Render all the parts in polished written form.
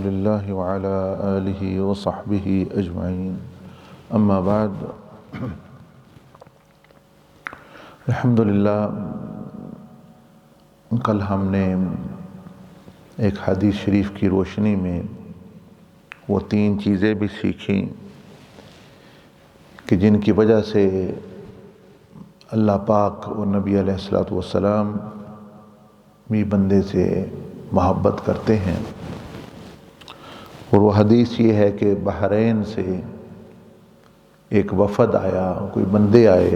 لله وعلى آله وصحبه أجمعين أما بعد الحمدللہ کل ہم نے ایک حدیث شریف کی روشنی میں وہ 3 چیزیں بھی سیکھیں کہ جن کی وجہ سے اللہ پاک اور نبی علیہ الصلوۃ والسلام بھی بندے سے محبت کرتے ہیں، اور وہ حدیث یہ ہے کہ بحرین سے ایک وفد آیا، کوئی بندے آئے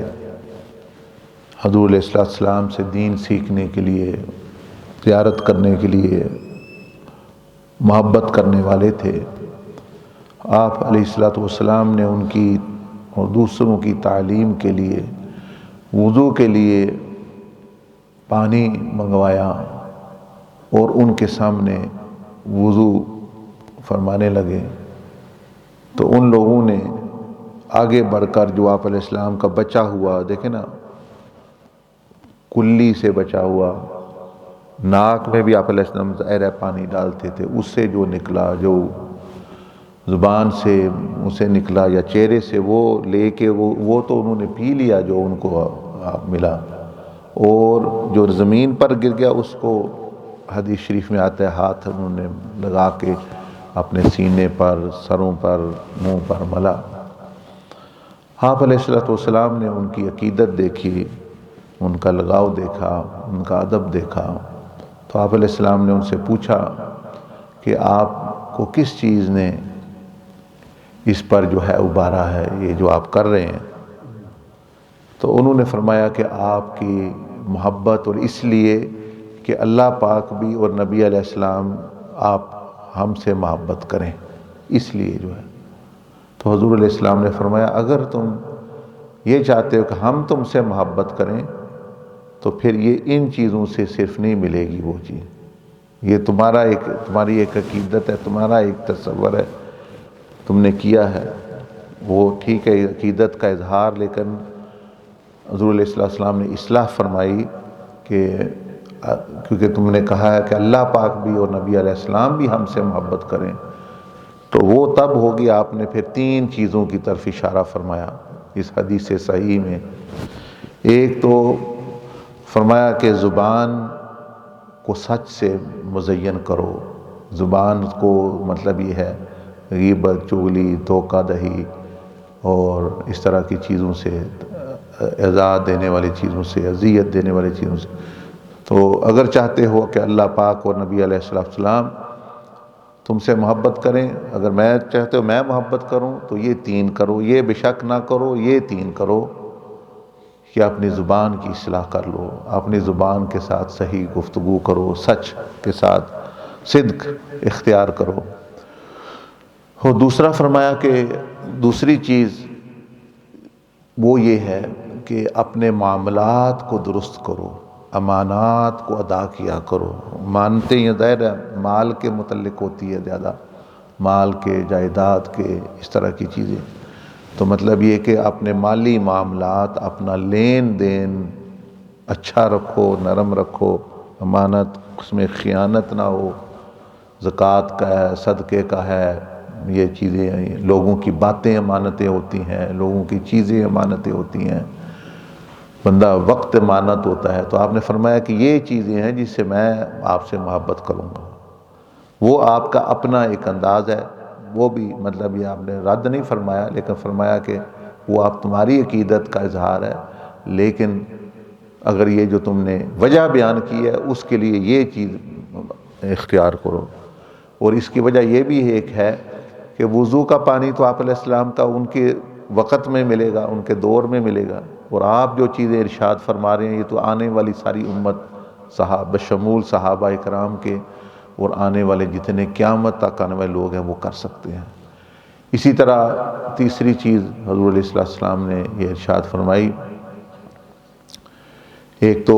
حضور علیہ السلام سے دین سیکھنے کے لیے، زیارت کرنے کے لیے، محبت کرنے والے تھے۔ آپ علیہ السلام نے ان کی اور دوسروں کی تعلیم کے لیے وضو کے لیے پانی منگوایا اور ان کے سامنے وضو فرمانے لگے، تو ان لوگوں نے آگے بڑھ کر جو آپ علیہ السلام کا بچا ہوا، دیکھیں نا کلی سے بچا ہوا، ناک میں بھی آپ علیہ السلام زہر پانی ڈالتے تھے، اس سے جو نکلا، جو زبان سے اسے نکلا یا چہرے سے وہ لے کے وہ تو انہوں نے پی لیا جو ان کو ملا، اور جو زمین پر گر گیا اس کو حدیث شریف میں آتا ہے ہاتھ انہوں نے لگا کے اپنے سینے پر، سروں پر، منہ پر ملا۔ آپ علیہ السلام نے ان کی عقیدت دیکھی، ان کا لگاؤ دیکھا، ان کا ادب دیکھا، تو آپ علیہ السلام نے ان سے پوچھا کہ آپ کو کس چیز نے اس پر جو ہے ابھارا ہے، یہ جو آپ کر رہے ہیں؟ تو انہوں نے فرمایا کہ آپ کی محبت، اور اس لیے کہ اللہ پاک بھی اور نبی علیہ السلام آپ ہم سے محبت کریں، اس لیے جو ہے۔ تو حضور علیہ السلام نے فرمایا اگر تم یہ چاہتے ہو کہ ہم تم سے محبت کریں تو پھر یہ ان چیزوں سے صرف نہیں ملے گی وہ چیز، یہ تمہاری ایک عقیدت ہے، تمہارا ایک تصور ہے، تم نے کیا ہے وہ ٹھیک ہے عقیدت کا اظہار، لیکن حضور علیہ السلام نے اصلاح فرمائی کہ کیونکہ تم نے کہا ہے کہ اللہ پاک بھی اور نبی علیہ السلام بھی ہم سے محبت کریں، تو وہ تب ہوگی۔ آپ نے پھر 3 چیزوں کی طرف اشارہ فرمایا اس حدیث صحیح میں۔ ایک تو فرمایا کہ زبان کو سچ سے مزین کرو، زبان کو مطلب یہ ہے غیبت، چغلی، دھوکہ دہی اور اس طرح کی چیزوں سے، ایذا دینے والی چیزوں سے، اذیت دینے والی چیزوں سے۔ تو اگر چاہتے ہو کہ اللہ پاک اور نبی علیہ السلام تم سے محبت کریں، اگر میں چاہتے ہو میں محبت کروں تو یہ 3 کرو، یہ بے شک نہ کرو، یہ 3 کرو کہ اپنی زبان کی اصلاح کر لو، اپنی زبان کے ساتھ صحیح گفتگو کرو، سچ کے ساتھ صدق اختیار کرو۔ اور دوسرا فرمایا کہ دوسری چیز وہ یہ ہے کہ اپنے معاملات کو درست کرو، امانات کو ادا کیا کرو۔ مانتے یہ ظاہر ہے مال کے متعلق ہوتی ہے زیادہ، مال کے، جائیداد کے، اس طرح کی چیزیں، تو مطلب یہ کہ اپنے مالی معاملات، اپنا لین دین اچھا رکھو، نرم رکھو، امانت، اس میں خیانت نہ ہو، زکوٰۃ کا ہے، صدقے کا ہے، یہ چیزیں، لوگوں کی باتیں امانتیں ہوتی ہیں، لوگوں کی چیزیں امانتیں ہوتی ہیں، بندہ وقت امانت ہوتا ہے۔ تو آپ نے فرمایا کہ یہ چیزیں ہیں جس سے میں آپ سے محبت کروں گا۔ وہ آپ کا اپنا ایک انداز ہے، وہ بھی مطلب یہ آپ نے رد نہیں فرمایا، لیکن فرمایا کہ وہ آپ تمہاری عقیدت کا اظہار ہے، لیکن اگر یہ جو تم نے وجہ بیان کی ہے اس کے لیے یہ چیز اختیار کرو۔ اور اس کی وجہ یہ بھی ایک ہے کہ وضو کا پانی تو آپ علیہ السلام کا ان کے وقت میں ملے گا، ان کے دور میں ملے گا، اور آپ جو چیزیں ارشاد فرما رہے ہیں یہ تو آنے والی ساری امت، بشمول صحابہ اکرام کے اور آنے والے جتنے قیامت تک آنے والے لوگ ہیں وہ کر سکتے ہیں۔ اسی طرح تیسری چیز حضور علیہ السلام نے یہ ارشاد فرمائی، ایک تو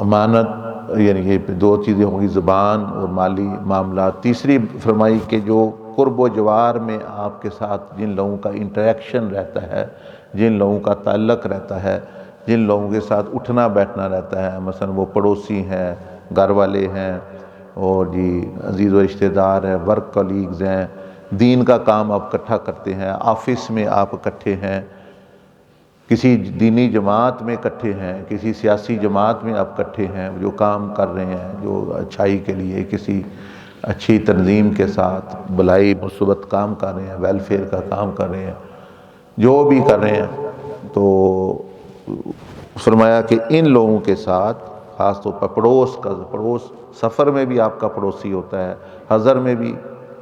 امانت، یعنی یہ 2 چیزیں ہوں گی، زبان اور مالی معاملات۔ تیسری فرمائی کہ جو قرب و جوار میں آپ کے ساتھ جن لوگوں کا انٹریکشن رہتا ہے، جن لوگوں کا تعلق رہتا ہے، جن لوگوں کے ساتھ اٹھنا بیٹھنا رہتا ہے، مثلا وہ پڑوسی ہیں، گھر والے ہیں، اور جی عزیز و رشتہ دار ہیں، ورک کلیگز ہیں، دین کا کام آپ اکٹھا کرتے ہیں، آفس میں آپ اکٹھے ہیں، کسی دینی جماعت میں اکٹھے ہیں، کسی سیاسی جماعت میں آپ اکٹھے ہیں، جو کام کر رہے ہیں جو اچھائی کے لیے، کسی اچھی تنظیم کے ساتھ بھلائی مثبت کام کر رہے ہیں، ویلفیئر کا کام کر رہے ہیں، جو بھی کر رہے ہیں، تو فرمایا کہ ان لوگوں کے ساتھ خاص طور پر پڑوس سفر میں بھی آپ کا پڑوسی ہوتا ہے، حضر میں بھی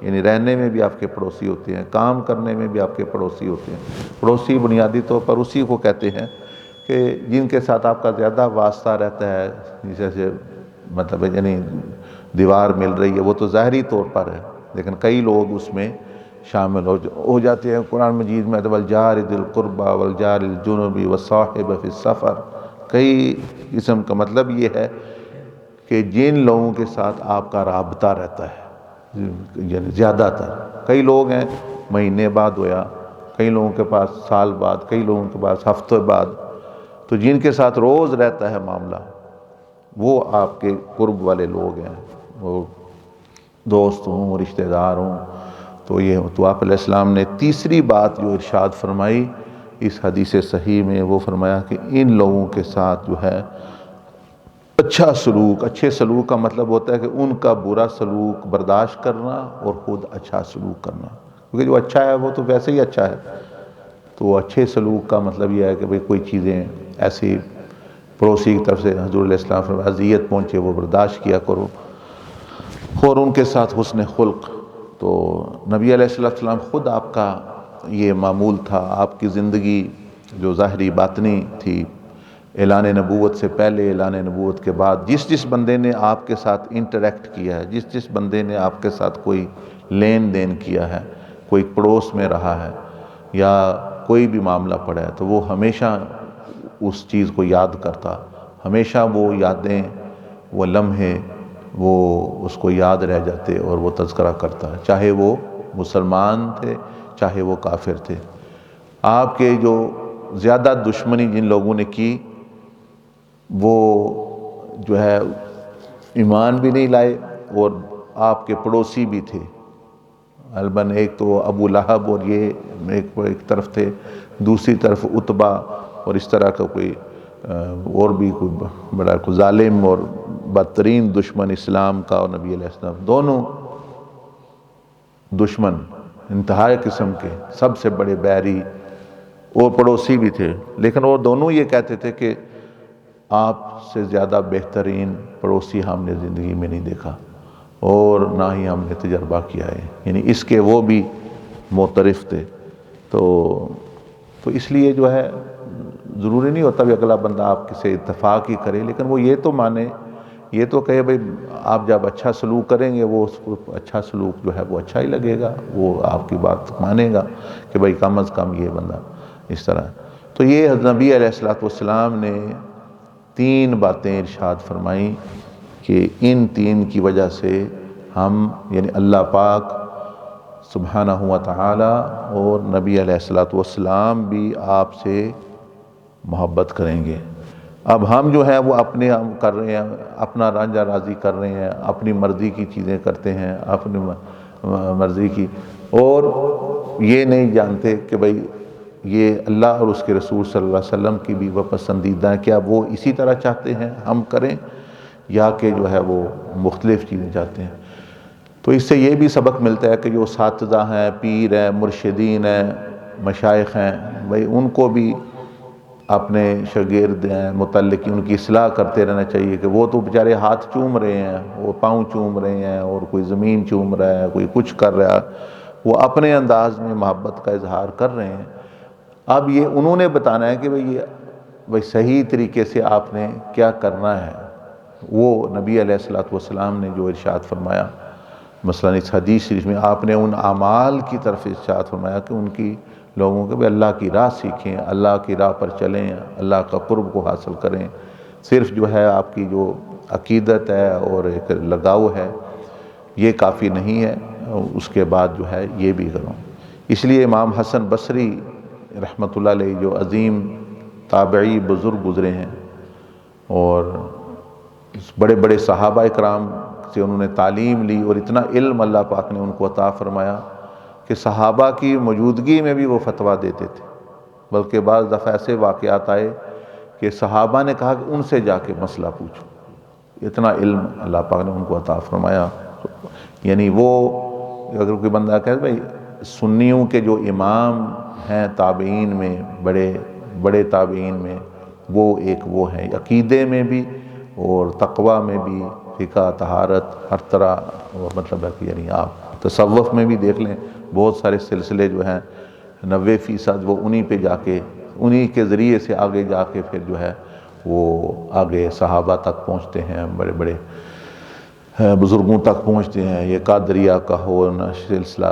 یعنی رہنے میں بھی آپ کے پڑوسی ہوتے ہیں، کام کرنے میں بھی آپ کے پڑوسی ہوتے ہیں۔ پڑوسی بنیادی طور پر اسی کو کہتے ہیں کہ جن کے ساتھ آپ کا زیادہ واسطہ رہتا ہے، جیسے مطلب یعنی دیوار مل رہی ہے، وہ تو ظاہری طور پر ہے، لیکن کئی لوگ اس میں شامل ہو جاتے ہیں۔ قرآن مجید میں والجار ذی القربى والجار الجنب والصاحب فی السفر، کئی قسم کا مطلب یہ ہے کہ جن لوگوں کے ساتھ آپ کا رابطہ رہتا ہے، یعنی زیادہ تر، کئی لوگ ہیں مہینے بعد ہویا، کئی لوگوں کے پاس سال بعد، کئی لوگوں کے پاس ہفتے بعد، تو جن کے ساتھ روز رہتا ہے معاملہ وہ آپ کے قرب والے لوگ ہیں، وہ دوست ہوں، رشتہ دار ہوں۔ تو یہ تو آپ علیہ السلام نے تیسری بات جو ارشاد فرمائی اس حدیث صحیح میں، وہ فرمایا کہ ان لوگوں کے ساتھ جو ہے اچھا سلوک، اچھے سلوک کا مطلب ہوتا ہے کہ ان کا برا سلوک برداشت کرنا اور خود اچھا سلوک کرنا، کیونکہ جو اچھا ہے وہ تو ویسے ہی اچھا ہے۔ تو اچھے سلوک کا مطلب یہ ہے کہ بھئی کوئی چیزیں ایسی پڑوسی کی طرف سے حضور علیہ السلام فرمایا اذیت پہنچے وہ برداشت کیا کرو، اور ان کے ساتھ حسن خلق۔ تو نبی علیہ السلام خود آپ کا یہ معمول تھا، آپ کی زندگی جو ظاہری باطنی تھی، اعلان نبوت سے پہلے، اعلان نبوت کے بعد، جس بندے نے آپ کے ساتھ انٹریکٹ کیا ہے، جس بندے نے آپ کے ساتھ کوئی لین دین کیا ہے، کوئی پڑوس میں رہا ہے یا کوئی بھی معاملہ پڑا ہے، تو وہ ہمیشہ اس چیز کو یاد کرتا، ہمیشہ وہ یادیں، وہ لمحے وہ اس کو یاد رہ جاتے اور وہ تذکرہ کرتا، چاہے وہ مسلمان تھے چاہے وہ کافر تھے۔ آپ کے جو زیادہ دشمنی جن لوگوں نے کی وہ جو ہے ایمان بھی نہیں لائے اور آپ کے پڑوسی بھی تھے، غالباً ایک تو ابو لہب اور یہ ایک طرف تھے، دوسری طرف عتبہ، اور اس طرح کا کوئی اور بھی کوئی بڑا کوئی ظالم اور بدترین دشمن اسلام کا اور نبی علیہ السلام، دونوں دشمن انتہائی قسم کے، سب سے بڑے بیری اور پڑوسی بھی تھے، لیکن وہ دونوں یہ کہتے تھے کہ آپ سے زیادہ بہترین پڑوسی ہم نے زندگی میں نہیں دیکھا اور نہ ہی ہم نے تجربہ کیا ہے، یعنی اس کے وہ بھی معترف تھے۔ تو اس لیے جو ہے ضروری نہیں ہوتا بھی اگلا بندہ آپ سے اتفاق ہی کرے، لیکن وہ یہ تو مانے، یہ تو کہے بھئی آپ جب اچھا سلوک کریں گے وہ اس کو اچھا سلوک جو ہے وہ اچھا ہی لگے گا، وہ آپ کی بات مانے گا کہ بھئی کم از کم یہ بندہ اس طرح۔ تو یہ نبی علیہ السلام نے 3 باتیں ارشاد فرمائیں کہ ان 3 کی وجہ سے ہم یعنی اللہ پاک سبحانہ و تعالی اور نبی علیہ السلام بھی آپ سے محبت کریں گے۔ اب ہم جو ہے وہ اپنے ہم کر رہے ہیں، اپنا رانجھا راضی کر رہے ہیں، اپنی مرضی کی چیزیں کرتے ہیں، اپنی مرضی کی، اور یہ نہیں جانتے کہ بھئی یہ اللہ اور اس کے رسول صلی اللہ علیہ وسلم کی بھی وہ پسندیدہ ہیں، کیا وہ اسی طرح چاہتے ہیں ہم کریں یا کہ جو ہے وہ مختلف چیزیں چاہتے ہیں۔ تو اس سے یہ بھی سبق ملتا ہے کہ جو اساتذہ ہیں، پیر ہیں، مرشدین ہیں، مشائخ ہیں، بھئی ان کو بھی اپنے شاگرد ہیں متعلق ان کی اصلاح کرتے رہنا چاہیے کہ وہ تو بیچارے ہاتھ چوم رہے ہیں، وہ پاؤں چوم رہے ہیں، اور کوئی زمین چوم رہا ہے، کوئی کچھ کر رہا ہے، وہ اپنے انداز میں محبت کا اظہار کر رہے ہیں۔ اب یہ انہوں نے بتانا ہے کہ بھئی صحیح طریقے سے آپ نے کیا کرنا ہے۔ وہ نبی علیہ السلام نے جو ارشاد فرمایا، مثلا اس حدیث شریف میں آپ نے ان اعمال کی طرف ارشاد فرمایا کہ ان کی لوگوں کو بھی اللہ کی راہ سیکھیں، اللہ کی راہ پر چلیں، اللہ کا قرب کو حاصل کریں۔ صرف جو ہے آپ کی جو عقیدت ہے اور ایک لگاؤ ہے یہ کافی نہیں ہے، اس کے بعد جو ہے یہ بھی کرو۔ اس لیے امام حسن بصری رحمۃ اللہ علیہ جو عظیم تابعی بزرگ گزرے ہیں اور بڑے بڑے صحابہ اکرام سے انہوں نے تعلیم لی اور اتنا علم اللہ پاک نے ان کو عطا فرمایا کہ صحابہ کی موجودگی میں بھی وہ فتویٰ دیتے تھے، بلکہ بعض دفعہ ایسے واقعات آئے کہ صحابہ نے کہا کہ ان سے جا کے مسئلہ پوچھو، اتنا علم اللہ پاک نے ان کو عطا فرمایا۔ یعنی وہ اگر کوئی بندہ کہے بھائی سنیوں کے جو امام ہیں تابعین میں، بڑے بڑے تابعین میں، وہ ہیں عقیدے میں بھی اور تقوی میں بھی، فقہ، طہارت، ہر طرح، مطلب ہے کہ یعنی آپ تصوف میں بھی دیکھ لیں بہت سارے سلسلے جو ہیں 90% وہ انہی پہ جا کے، انہی کے ذریعے سے آگے جا کے پھر جو ہے وہ آگے صحابہ تک پہنچتے ہیں، بڑے بڑے بزرگوں تک پہنچتے ہیں۔ یہ قادریہ کا ہو نہ سلسلہ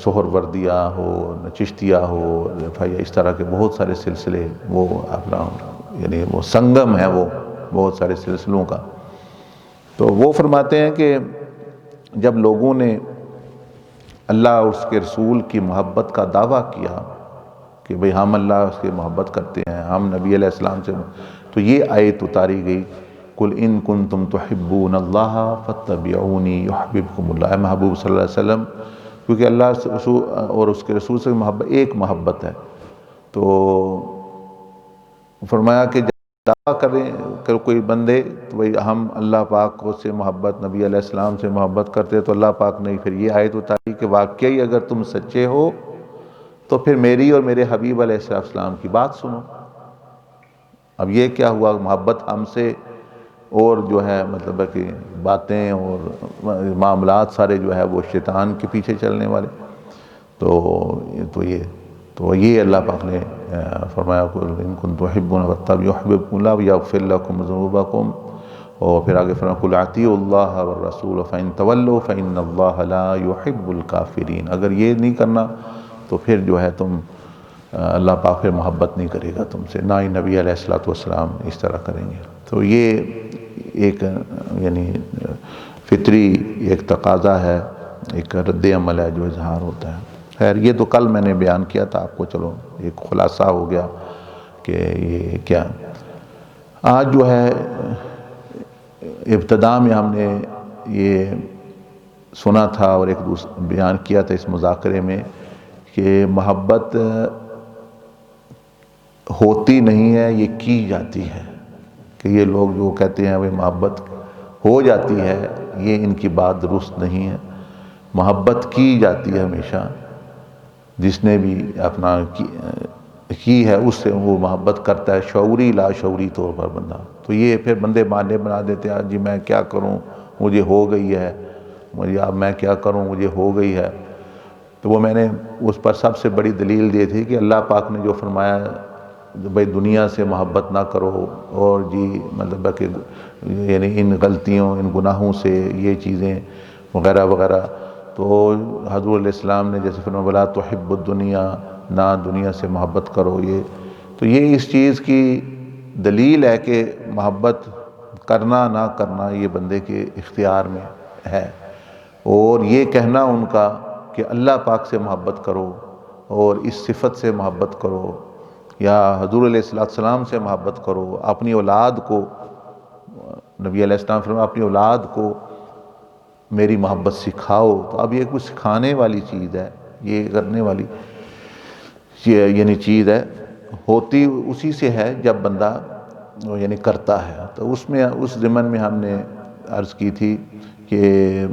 سہروردیہ ہو نہ چشتیہ ہو، اس طرح کے بہت سارے سلسلے، وہ اپنا یعنی وہ سنگم ہے وہ بہت سارے سلسلوں کا۔ تو وہ فرماتے ہیں کہ جب لوگوں نے اللہ اور اس کے رسول کی محبت کا دعویٰ کیا کہ بھئی ہم اللہ اس کے محبت کرتے ہیں، ہم نبی علیہ السلام سے، تو یہ آیت اتاری گئی، قُلْ إِن كُنتُمْ تُحِبُّونَ اللَّهَ فَاتَّبِعُونِي يُحْبِبْكُمُ اللَّهُ، اے محبوب صلی اللہ علیہ وسلم، کیونکہ اللہ اور اس کے رسول سے محبت ایک محبت ہے، تو فرمایا کہ جب دعویٰ کریں کہ کوئی بندے تو بھئی ہم اللہ پاک کو سے محبت، نبی علیہ السلام سے محبت کرتے، تو اللہ پاک نے پھر یہ آیت اتاری کہ واقعی اگر تم سچے ہو تو پھر میری اور میرے حبیب علیہ السلام کی بات سنو۔ اب یہ کیا ہوا، محبت ہم سے اور جو ہے مطلب ہے کہ باتیں اور معاملات سارے جو ہے وہ شیطان کے پیچھے چلنے والے، تو یہ اللہ پاک نے فرمایا قُلْ إِن كُنتُمْ تُحِبُّونَ فَاتَّبِعُونِي يُحْبِبْكُمُ اللَّهُ وَيَغْفِرْ لَكُمْ ذُنُوبَكُمْ، اور پھر آگے فرمایا قُلْ أَطِیعُوا اللَّهَ وَالرَّسُولَ فَإِن تَوَلَّوْا فَإِنَّ اللَّهَ لَا يُحِبُّ الْكَافِرِينَ، اگر یہ نہیں کرنا تو پھر جو ہے تم اللہ پاک پھر محبت نہیں کرے گا تم سے، نہ ہی نبی علیہ السلام اس طرح کریں گے۔ تو یہ ایک یعنی فطری ایک تقاضا ہے، ایک رد عمل ہے جو اظہار ہوتا ہے۔ خیر یہ تو کل میں نے بیان کیا تھا آپ کو، چلو ایک خلاصہ ہو گیا کہ یہ کیا۔ آج جو ہے ابتدا میں ہم نے یہ سنا تھا اور ایک بیان کیا تھا اس مذاکرے میں کہ محبت ہوتی نہیں ہے، یہ کی جاتی ہے، کہ یہ لوگ جو کہتے ہیں وہ محبت ہو جاتی ہے، یہ ان کی بات درست نہیں ہے۔ محبت کی جاتی ہے ہمیشہ، جس نے بھی اپنا کی ہے اس سے وہ محبت کرتا ہے، شعوری لا شعوری طور پر بندہ۔ تو یہ پھر بندے معنی بنا دیتے ہیں، جی میں کیا کروں، مجھے ہو گئی ہے، مجھے اب میں کیا کروں، مجھے ہو گئی ہے۔ تو وہ میں نے اس پر سب سے بڑی دلیل دی تھی کہ اللہ پاک نے جو فرمایا بھئی دنیا سے محبت نہ کرو، اور جی مطلب ہے کہ یعنی ان غلطیوں، ان گناہوں سے یہ چیزیں وغیرہ وغیرہ، تو حضور علیہ السلام نے جیسے فرمایا وَلَا تُحِبُّ الدُّنْيَا، نہ دنیا سے محبت کرو، تو یہ اس چیز کی دلیل ہے کہ محبت کرنا نہ کرنا یہ بندے کے اختیار میں ہے، اور یہ کہنا ان کا کہ اللہ پاک سے محبت کرو اور اس صفت سے محبت کرو یا حضور علیہ السلام سے محبت کرو، اپنی اولاد کو، نبی علیہ السلام فرمایا اپنی اولاد کو میری محبت سکھاؤ، تو اب یہ کچھ سکھانے والی چیز ہے، یہ کرنے والی یعنی چیز ہے، ہوتی اسی سے ہے جب بندہ یعنی کرتا ہے۔ تو اس میں اس ضمن میں ہم نے عرض کی تھی کہ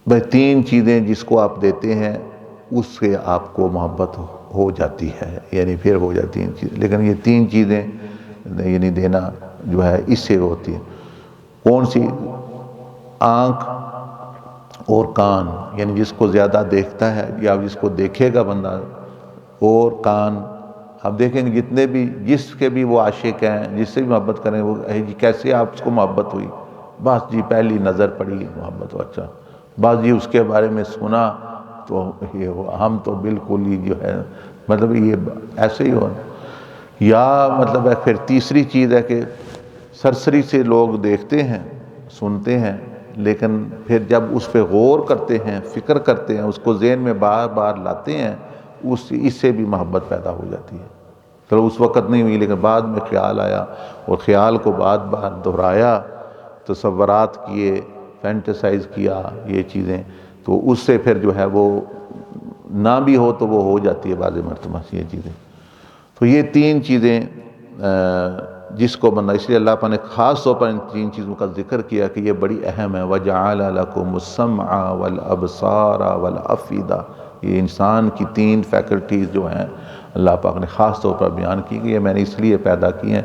بھئی 3 چیزیں جس کو آپ دیتے ہیں اس سے آپ کو محبت ہو جاتی ہے، یعنی پھر ہو جاتی ہیں چیزیں، لیکن یہ 3 چیزیں یعنی دینا جو ہے اس سے ہوتی ہے۔ کون سی؟ آنکھ اور کان، یعنی جس کو زیادہ دیکھتا ہے یا جس کو دیکھے گا بندہ، اور کان، آپ دیکھیں گے جتنے بھی جس کے بھی وہ عاشق ہیں، جس سے بھی محبت کریں، وہ جی کیسے آپ اس کو محبت ہوئی، بس جی پہلی نظر پڑی محبت ہو، اچھا بس جی اس کے بارے میں سنا تو یہ ہم تو بالکل ہی جو ہے مطلب یہ ایسے ہی ہو، یا مطلب ہے پھر تیسری چیز ہے کہ سرسری سے لوگ دیکھتے ہیں، سنتے ہیں، لیکن پھر جب اس پہ غور کرتے ہیں، فکر کرتے ہیں، اس کو ذہن میں بار بار لاتے ہیں، اس سے بھی محبت پیدا ہو جاتی ہے۔ تو اس وقت نہیں ہوئی، لیکن بعد میں خیال آیا اور خیال کو بار بار دہرایا، تصورات کیے، فینٹیسائز کیا یہ چیزیں، تو اس سے پھر جو ہے وہ نہ بھی ہو تو وہ ہو جاتی ہے بعض مرتبہ یہ چیزیں۔ تو یہ تین چیزیں جس کو بندہ، اس لیے اللہ پاک نے خاص طور پر ان تین چیزوں کا ذکر کیا کہ یہ بڑی اہم ہے۔ وَجَعَلَ لَكُمُ السَّمْعَ وَالْأَبْصَارَ وَالْأَفْئِدَةَ، یہ انسان کی تین فیکلٹیز جو ہیں اللہ پاک نے خاص طور پر بیان کی کہ یہ میں نے اس لیے پیدا کی ہیں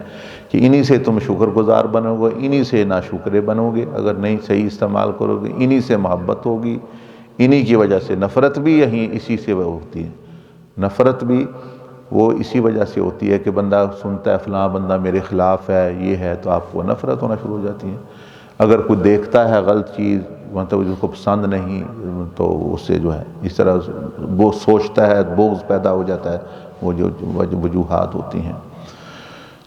کہ انہی سے تم شکر گزار بنو گے، انہی سے ناشکرے بنو گے اگر نہیں صحیح استعمال کرو گے، انہی سے محبت ہوگی، انہی کی وجہ سے نفرت بھی یہیں اسی سے وہ ہوتی ہے۔ نفرت بھی وہ اسی وجہ سے ہوتی ہے کہ بندہ سنتا ہے فلاں بندہ میرے خلاف ہے، یہ ہے، تو آپ کو نفرت ہونا شروع ہو جاتی ہے۔ اگر کوئی دیکھتا ہے غلط چیز، مطلب جس کو پسند نہیں، تو اس سے جو ہے اس طرح وہ سوچتا ہے، بغض پیدا ہو جاتا ہے، وہ جو وجوہات ہوتی ہیں۔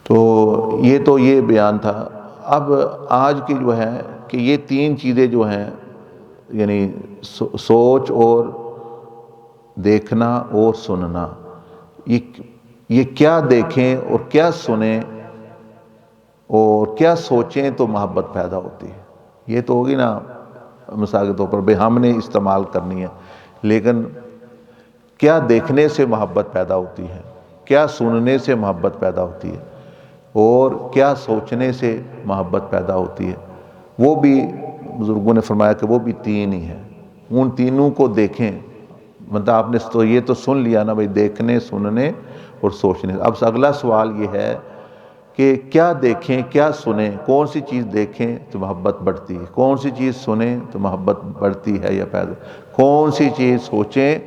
تو یہ بیان تھا۔ اب آج کی جو ہے کہ یہ تین چیزیں جو ہیں، یعنی سوچ اور دیکھنا اور سننا، یہ کیا دیکھیں اور کیا سنیں اور کیا سوچیں تو محبت پیدا ہوتی ہے۔ یہ تو ہوگی نا مثال کے طور پر بھئی ہم نے استعمال کرنی ہے، لیکن کیا دیکھنے سے محبت پیدا ہوتی ہے، کیا سننے سے محبت پیدا ہوتی ہے، اور کیا سوچنے سے محبت پیدا ہوتی ہے، وہ بھی بزرگوں نے فرمایا کہ وہ بھی تین ہی ہیں۔ ان تینوں کو دیکھیں، مطلب آپ نے تو یہ تو سن لیا نا بھئی، دیکھنے، سننے اور سوچنے۔ اب اگلا سوال یہ ہے کہ کیا دیکھیں، کیا سنیں، کون سی چیز دیکھیں تو محبت بڑھتی ہے، کون سی چیز سنیں تو محبت بڑھتی ہے یا پیدا، کون سی چیز سوچیں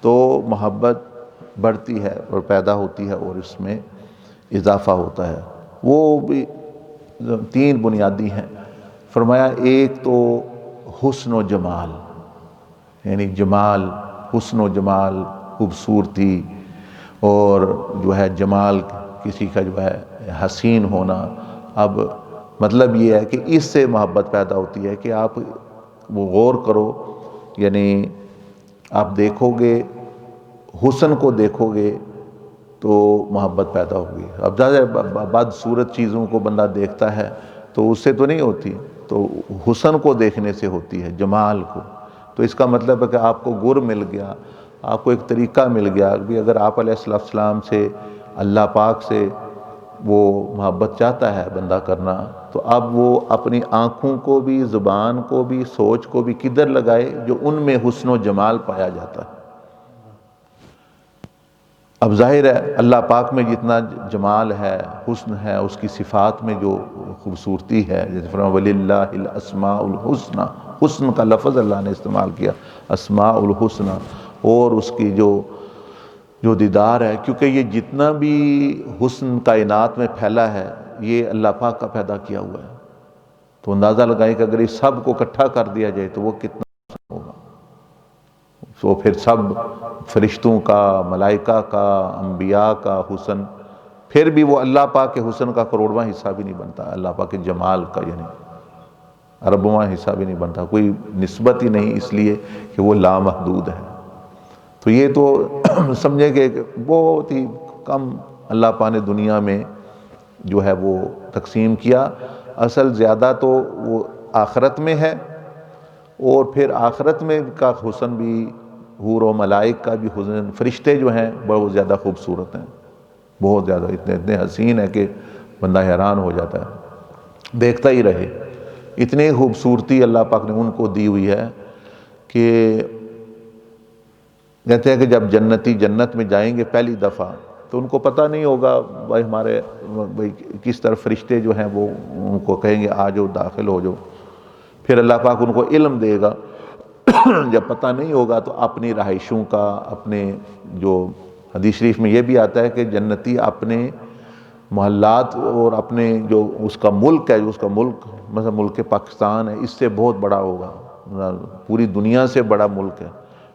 تو محبت بڑھتی ہے اور پیدا ہوتی ہے اور اس میں اضافہ ہوتا ہے۔ وہ بھی تین بنیادی ہیں۔ فرمایا ایک تو حسن و جمال، یعنی جمال، حسن و جمال، خوبصورتی، اور جو ہے جمال کسی کا جو ہے حسین ہونا۔ اب مطلب یہ ہے کہ اس سے محبت پیدا ہوتی ہے کہ آپ وہ غور کرو، یعنی آپ دیکھو گے، حسن کو دیکھو گے تو محبت پیدا ہوگی۔ اب زیادہ بدصورت چیزوں کو بندہ دیکھتا ہے تو اس سے تو نہیں ہوتی، تو حسن کو دیکھنے سے ہوتی ہے، جمال کو۔ تو اس کا مطلب ہے کہ آپ کو گر مل گیا، آپ کو ایک طریقہ مل گیا کہ اگر آپ علیہ السلام سے، اللہ پاک سے وہ محبت چاہتا ہے بندہ کرنا، تو اب وہ اپنی آنکھوں کو بھی، زبان کو بھی، سوچ کو بھی کدھر لگائے جو ان میں حسن و جمال پایا جاتا ہے۔ اب ظاہر ہے اللہ پاک میں جتنا جمال ہے، حسن ہے، اس کی صفات میں جو خوبصورتی ہے، جیسے فرمایا وَلِلَّهِ الْأَسْمَاءُ الْحُسْنَى، حسن کا لفظ اللہ نے استعمال کیا، اسماء الحسنى، اور اس کی جو دیدار ہے، کیونکہ یہ جتنا بھی حسن کائنات میں پھیلا ہے یہ اللہ پاک کا پیدا کیا ہوا ہے۔ تو اندازہ لگائیں کہ اگر اس سب کو اکٹھا کر دیا جائے تو وہ کتنا ہوگا۔ تو پھر سب فرشتوں کا، ملائکہ کا، انبیاء کا حسن، پھر بھی وہ اللہ پاک کے حسن کا کروڑواں حصہ بھی نہیں بنتا، اللہ پاک کے جمال کا یعنی اربواں حصہ بھی نہیں بنتا، کوئی نسبت ہی نہیں، اس لیے کہ وہ لامحدود ہے۔ تو یہ تو سمجھیں کہ بہت ہی کم اللہ پاک نے دنیا میں جو ہے وہ تقسیم کیا، اصل زیادہ تو وہ آخرت میں ہے، اور پھر آخرت میں کا حسن بھی، حور و ملائک کا بھی حسن، فرشتے جو ہیں بہت زیادہ خوبصورت ہیں، بہت زیادہ، اتنے حسین ہے کہ بندہ حیران ہو جاتا ہے، دیکھتا ہی رہے۔ اتنی خوبصورتی اللہ پاک نے ان کو دی ہوئی ہے کہ کہتے ہیں کہ جب جنتی جنت میں جائیں گے پہلی دفعہ تو ان کو پتہ نہیں ہوگا بھائی کس طرح فرشتے جو ہیں وہ ان کو کہیں گے آ جاؤ، داخل ہو جاؤ، پھر اللہ پاک ان کو علم دے گا۔ جب پتہ نہیں ہوگا تو اپنی رہائشوں کا، اپنے جو حدیث شریف میں یہ بھی آتا ہے کہ جنتی اپنے محلات اور اپنے جو اس کا ملک ہے، جو اس کا ملک مثلا ملک پاکستان ہے، اس سے بہت بڑا ہوگا، پوری دنیا سے بڑا ملک ہے،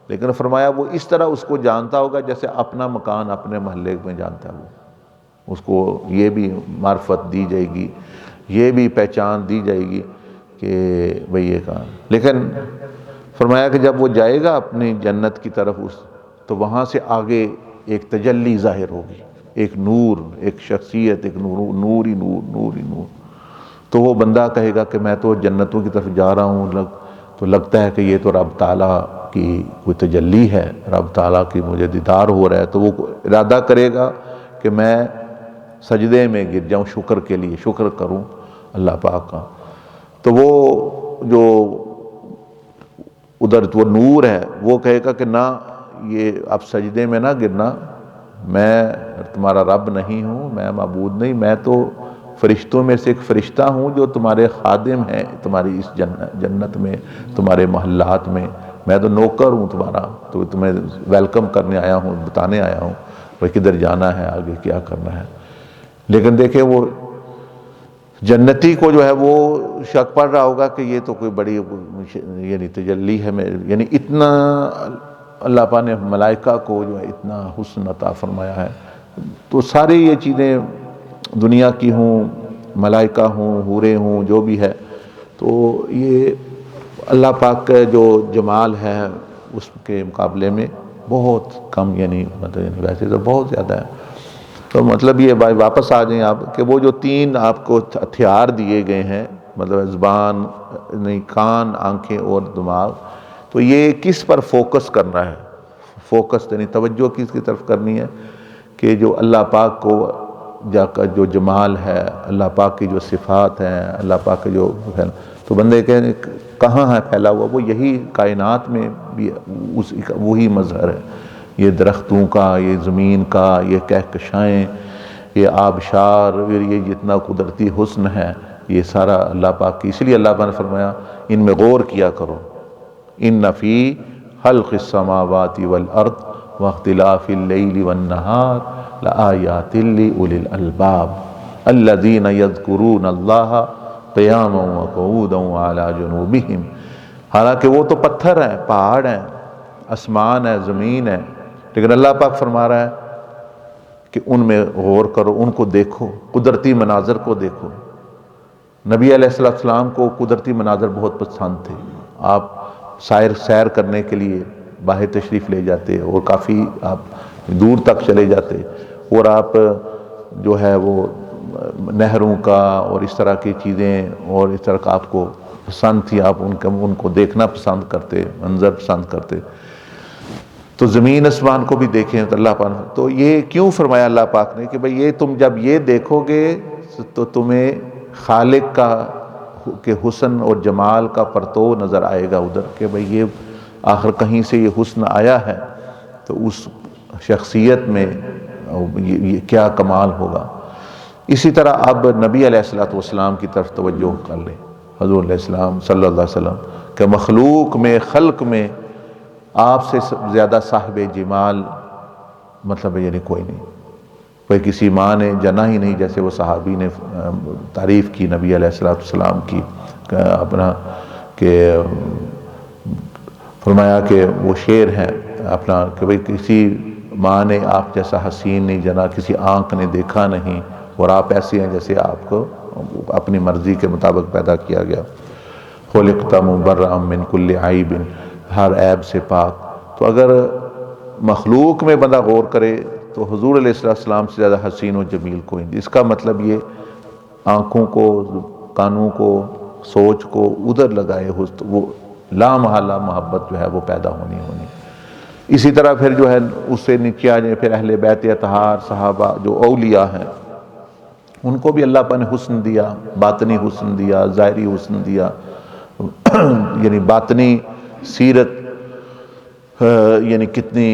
لیکن فرمایا وہ اس طرح اس کو جانتا ہوگا جیسے اپنا مکان اپنے محلے میں جانتا ہے۔ وہ اس کو یہ بھی معرفت دی جائے گی، یہ بھی پہچان دی جائے گی کہ بھئی یہ کہاں۔ لیکن فرمایا کہ جب وہ جائے گا اپنی جنت کی طرف تو وہاں سے آگے ایک تجلی ظاہر ہوگی، ایک نور، ایک شخصیت، ایک نور ہی نور، نور ہی نور۔ تو وہ بندہ کہے گا کہ میں تو جنتوں کی طرف جا رہا ہوں، تو لگتا ہے کہ یہ تو رب تعالیٰ کی کوئی تجلی ہے، رب تعالیٰ کی مجھے دیدار ہو رہا ہے، تو وہ ارادہ کرے گا کہ میں سجدے میں گر جاؤں شکر کے لیے، شکر کروں اللہ پاک کا۔ تو وہ جو ادھر وہ نور ہے وہ کہے گا کہ نہ، یہ اب سجدے میں نہ گرنا، میں تمہارا رب نہیں ہوں، میں معبود نہیں، میں تو فرشتوں میں سے ایک فرشتہ ہوں جو تمہارے خادم ہیں، تمہاری اس جنت میں، تمہارے محلات میں تو نوکر ہوں تمہارا، تو تمہیں ویلکم کرنے آیا ہوں، بتانے آیا ہوں بھائی کدھر جانا ہے، آگے کیا کرنا ہے۔ لیکن دیکھیں وہ جنتی کو جو ہے وہ شک پڑ رہا ہوگا کہ یہ تو کوئی بڑی یعنی تجلی ہے، یعنی اتنا اللہ پاک نے ملائکہ کو جو ہے اتنا حسن عطا فرمایا ہے۔ تو ساری یہ چیزیں دنیا کی ہوں، ملائکہ ہوں، حوریں ہوں، جو بھی ہے، تو یہ اللہ پاک کا جو جمال ہے اس کے مقابلے میں بہت کم، یعنی ویسے تو بہت زیادہ ہے۔ تو مطلب یہ بھائی واپس آ جائیں آپ کہ وہ جو تین آپ کو ہتھیار دیے گئے ہیں، مطلب زبان، کان، آنکھیں اور دماغ، تو یہ کس پر فوکس کرنا ہے؟ فوکس یعنی توجہ کس کی طرف کرنی ہے کہ جو اللہ پاک کو جو جمال ہے، اللہ پاک کی جو صفات ہیں، اللہ پاک کے جو تو بندے کہیں کہاں ہے پھیلا ہوا؟ وہ یہی کائنات میں بھی وہی مظہر ہے، یہ درختوں کا، یہ زمین کا، یہ کہکشائیں، یہ آبشار، یہ جتنا قدرتی حسن ہے، یہ سارا اللہ پاک کی۔ اس لیے اللہ پاک نے فرمایا ان میں غور کیا کرو، ان فی خلق السماوات والارض واختلاف اللیل والنہار لآیات لأولی الالباب الذین یذکرون اللہ قیاما وقعودا وعلی جنوبہم۔ حالانکہ وہ تو پتھر ہیں، پہاڑ ہیں، آسمان ہے، زمین ہے، لیکن اللہ پاک فرما رہا ہے کہ ان میں غور کرو، ان کو دیکھو، قدرتی مناظر کو دیکھو۔ نبی علیہ السلام کو قدرتی مناظر بہت پسند تھے، آپ سیر کرنے کے لیے باہر تشریف لے جاتے اور کافی آپ دور تک چلے جاتے، اور آپ جو ہے وہ نہروں کا اور اس طرح کی چیزیں اور اس طرح کا آپ کو پسند تھی، آپ ان کو دیکھنا پسند کرتے، منظر پسند کرتے۔ تو زمین اسمان کو بھی دیکھیں تو اللہ پاک، تو یہ کیوں فرمایا اللہ پاک نے کہ بھئی یہ تم جب یہ دیکھو گے تو تمہیں خالق کا کہ حسن اور جمال کا پرتو نظر آئے گا ادھر، کہ بھئی یہ آخر کہیں سے یہ حسن آیا ہے، تو اس شخصیت میں یہ کیا کمال ہوگا۔ اسی طرح اب نبی علیہ السلام کی طرف توجہ کر لیں، حضور علیہ السلام صلی اللہ علیہ وسلم کہ مخلوق میں، خلق میں آپ سے زیادہ صاحب جمال مطلب یعنی کوئی نہیں، کوئی کسی ماں نے جنا ہی نہیں، جیسے وہ صحابی نے تعریف کی نبی علیہ السلام کی اپنا، کہ فرمایا کہ وہ شعر ہے اپنا کہ بھئی کسی ماں نے آپ جیسا حسین نہیں جنا، کسی آنکھ نے دیکھا نہیں، اور آپ ایسے ہیں جیسے آپ کو اپنی مرضی کے مطابق پیدا کیا گیا۔ خلقت مبرأ من کل عیب، ہر عیب سے پاک۔ تو اگر مخلوق میں بندہ غور کرے تو حضور علیہ السلام سے زیادہ حسین و جمیل کوئی نہیں۔ اس کا مطلب یہ آنکھوں کو، کانوں کو، سوچ کو ادھر لگائے، وہ لا محالہ محبت جو ہے وہ پیدا ہونی۔ اسی طرح پھر جو ہے اس سے نیچے آ جائیں، پھر اہل بیت اطہار، صحابہ جو اولیاء ہیں، ان کو بھی اللہ پاک نے حسن دیا، باطنی حسن دیا، ظاہری حسن دیا، یعنی باطنی سیرت یعنی کتنی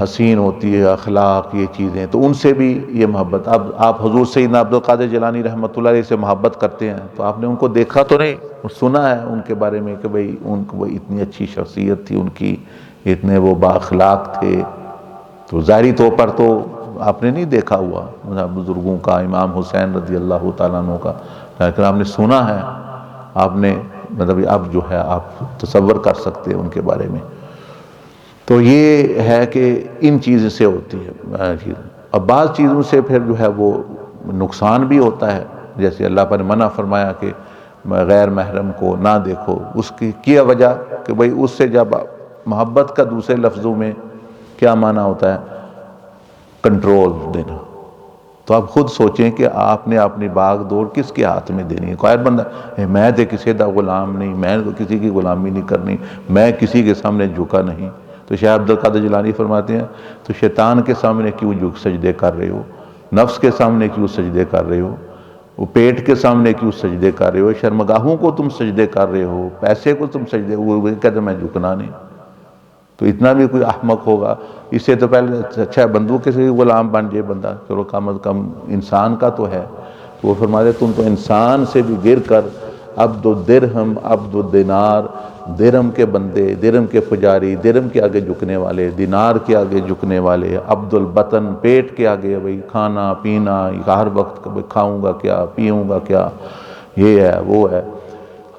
حسین ہوتی ہے، اخلاق، یہ چیزیں، تو ان سے بھی یہ محبت۔ اب آپ حضور سیدنا عبدالقادر جیلانی رحمۃ اللہ علیہ سے محبت کرتے ہیں تو آپ نے ان کو دیکھا تو نہیں، سنا ہے ان کے بارے میں کہ بھئی ان کو اتنی اچھی شخصیت تھی ان کی، اتنے وہ با اخلاق تھے، تو ظاہری طور پر تو آپ نے نہیں دیکھا ہوا بزرگوں کا، امام حسین رضی اللہ تعالیٰ عنہ کا، لیکن آپ نے سنا ہے، آپ نے مطلب اب جو ہے آپ تصور کر سکتے ہیں ان کے بارے میں۔ تو یہ ہے کہ ان چیزوں سے ہوتی ہے۔ اب بعض چیزوں سے پھر جو ہے وہ نقصان بھی ہوتا ہے، جیسے اللہ پر منع فرمایا کہ غیر محرم کو نہ دیکھو، اس کی کیا وجہ کہ بھئی اس سے جب محبت کا دوسرے لفظوں میں کیا معنی ہوتا ہے؟ کنٹرول دینا، تو آپ خود سوچیں کہ آپ نے اپنی باغ دوڑ کس کے ہاتھ میں دینی ہے؟ کوئی بندہ میں تو کسی دا غلام نہیں، میں تو کسی کی غلامی نہیں کرنی، میں کسی کے سامنے جھکا نہیں۔ تو شیخ عبد القادر جیلانی فرماتے ہیں تو شیطان کے سامنے کیوں سجدے کر رہے ہو، نفس کے سامنے کیوں سجدے کر رہے ہو، وہ پیٹ کے سامنے کیوں سجدے کر رہے ہو، شرمگاہوں کو تم سجدے کر رہے ہو، پیسے کو تم سجدے، وہ کہتے میں جھکنا نہیں۔ تو اتنا بھی کوئی احمق ہوگا؟ اس سے تو پہلے اچھا بندوق کے سے غلام بن جائے بندہ، چلو کم از کم انسان کا تو ہے۔ تو وہ فرماتے تم تو انسان سے بھی گر کر عبد الدرہم عبد الدینار، درہم کے بندے، درہم کے پجاری، درہم کے آگے جھکنے والے، دینار کے آگے جھکنے والے، عبد البطن پیٹ کے آگے، بھئی کھانا پینا ہر وقت کھاؤں گا کیا پیوں گا کیا، یہ ہے وہ ہے۔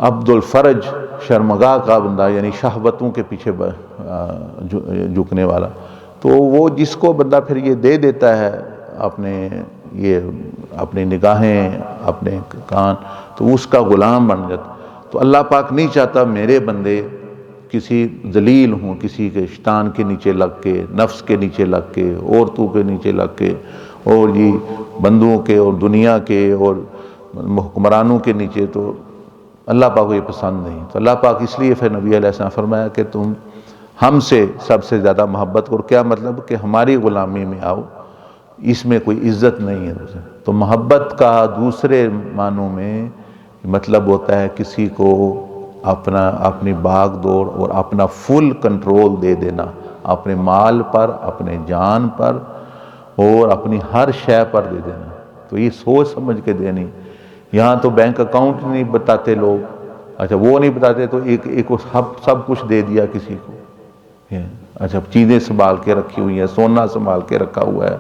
عبد الفرج شرمگاہ کا بندہ، یعنی شہوتوں کے پیچھے جھکنے والا۔ تو وہ جس کو بندہ پھر یہ دے دیتا ہے اپنی نگاہیں، اپنے کان، تو اس کا غلام بن جاتا۔ تو اللہ پاک نہیں چاہتا میرے بندے کسی ذلیل ہوں، کسی کے شیطان کے نیچے لگ کے، نفس کے نیچے لگ کے، عورتوں کے نیچے لگ کے، اور بندوں کے اور دنیا کے اور حکمرانوں کے نیچے۔ تو اللہ پاک کو یہ پسند نہیں۔ تو اللہ پاک اس لیے پھر نبی علیہ السلام فرمایا کہ تم ہم سے سب سے زیادہ محبت کرو۔ کیا مطلب؟ کہ ہماری غلامی میں آؤ، اس میں کوئی عزت نہیں ہے۔ تو محبت کا دوسرے معنوں میں مطلب ہوتا ہے کسی کو اپنی باغ دوڑ اور اپنا فل کنٹرول دے دینا، اپنے مال پر، اپنے جان پر اور اپنی ہر شے پر دے دینا۔ تو یہ سوچ سمجھ کے دینی۔ یہاں تو بینک اکاؤنٹ نہیں بتاتے لوگ، اچھا وہ نہیں بتاتے تو ایک سب کچھ دے دیا کسی کو، اچھا چیزیں سنبھال کے رکھی ہوئی ہیں، سونا سنبھال کے رکھا ہوا ہے،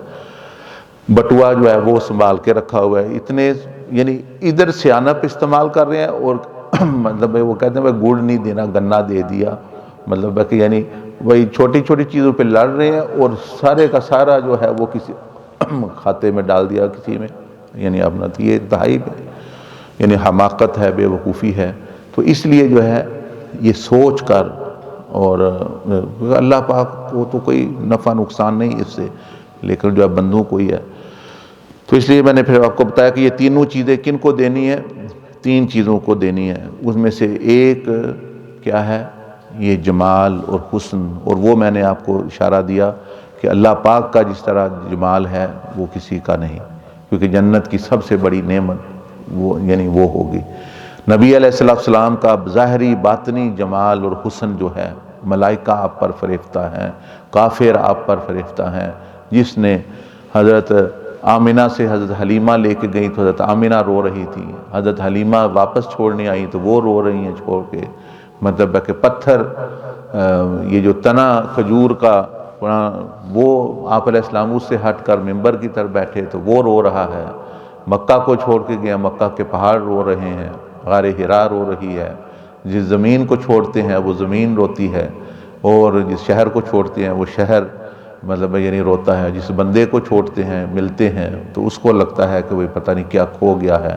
بٹوا جو ہے وہ سنبھال کے رکھا ہوا ہے، اتنے یعنی ادھر سیانپ استعمال کر رہے ہیں، اور مطلب وہ کہتے ہیں گڑ نہیں دینا گنا دے دیا، مطلب کہ یعنی وہی چھوٹی چھوٹی چیزوں پہ لڑ رہے ہیں، اور سارے کا سارا جو ہے وہ کسی کھاتے میں ڈال دیا کسی میں، یعنی اپنا یہ انتہائی یعنی حماقت ہے، بے وقوفی ہے۔ تو اس لیے جو ہے یہ سوچ کر، اور اللہ پاک کو تو کوئی نفع نقصان نہیں اس سے، لیکن جو ہے بندوں کو ہی ہے۔ تو اس لیے میں نے پھر آپ کو بتایا کہ یہ تینوں چیزیں کن کو دینی ہے؟ 3 چیزوں کو دینی ہے۔ اس میں سے ایک کیا ہے؟ یہ جمال اور حسن، اور وہ میں نے آپ کو اشارہ دیا کہ اللہ پاک کا جس طرح جمال ہے وہ کسی کا نہیں، کیونکہ جنت کی سب سے بڑی نعمت وہ ہوگی۔ نبی علیہ السلام کا ظاہری باطنی جمال اور حسن جو ہے، ملائکہ آپ پر فریفتہ ہیں، کافر آپ پر فریفتہ ہیں۔ جس نے حضرت آمنہ سے حضرت حلیمہ لے کے گئی تو حضرت آمنہ رو رہی تھی، حضرت حلیمہ واپس چھوڑنے آئی تو وہ رو رہی ہیں چھوڑ کے، مطلب ہے کہ پتھر یہ جو تنا کھجور کا وہ آپ علیہ السلام اس سے ہٹ کر منبر کی طرف بیٹھے تو وہ رو رہا ہے، مکہ کو چھوڑ کے گیا، مکہ کے پہاڑ رو رہے ہیں، غار حرا رو رہی ہے، جس زمین کو چھوڑتے ہیں وہ زمین روتی ہے، اور جس شہر کو چھوڑتے ہیں وہ شہر مطلب یعنی روتا ہے، جس بندے کو چھوڑتے ہیں ملتے ہیں تو اس کو لگتا ہے کہ وہ پتہ نہیں کیا کھو گیا ہے،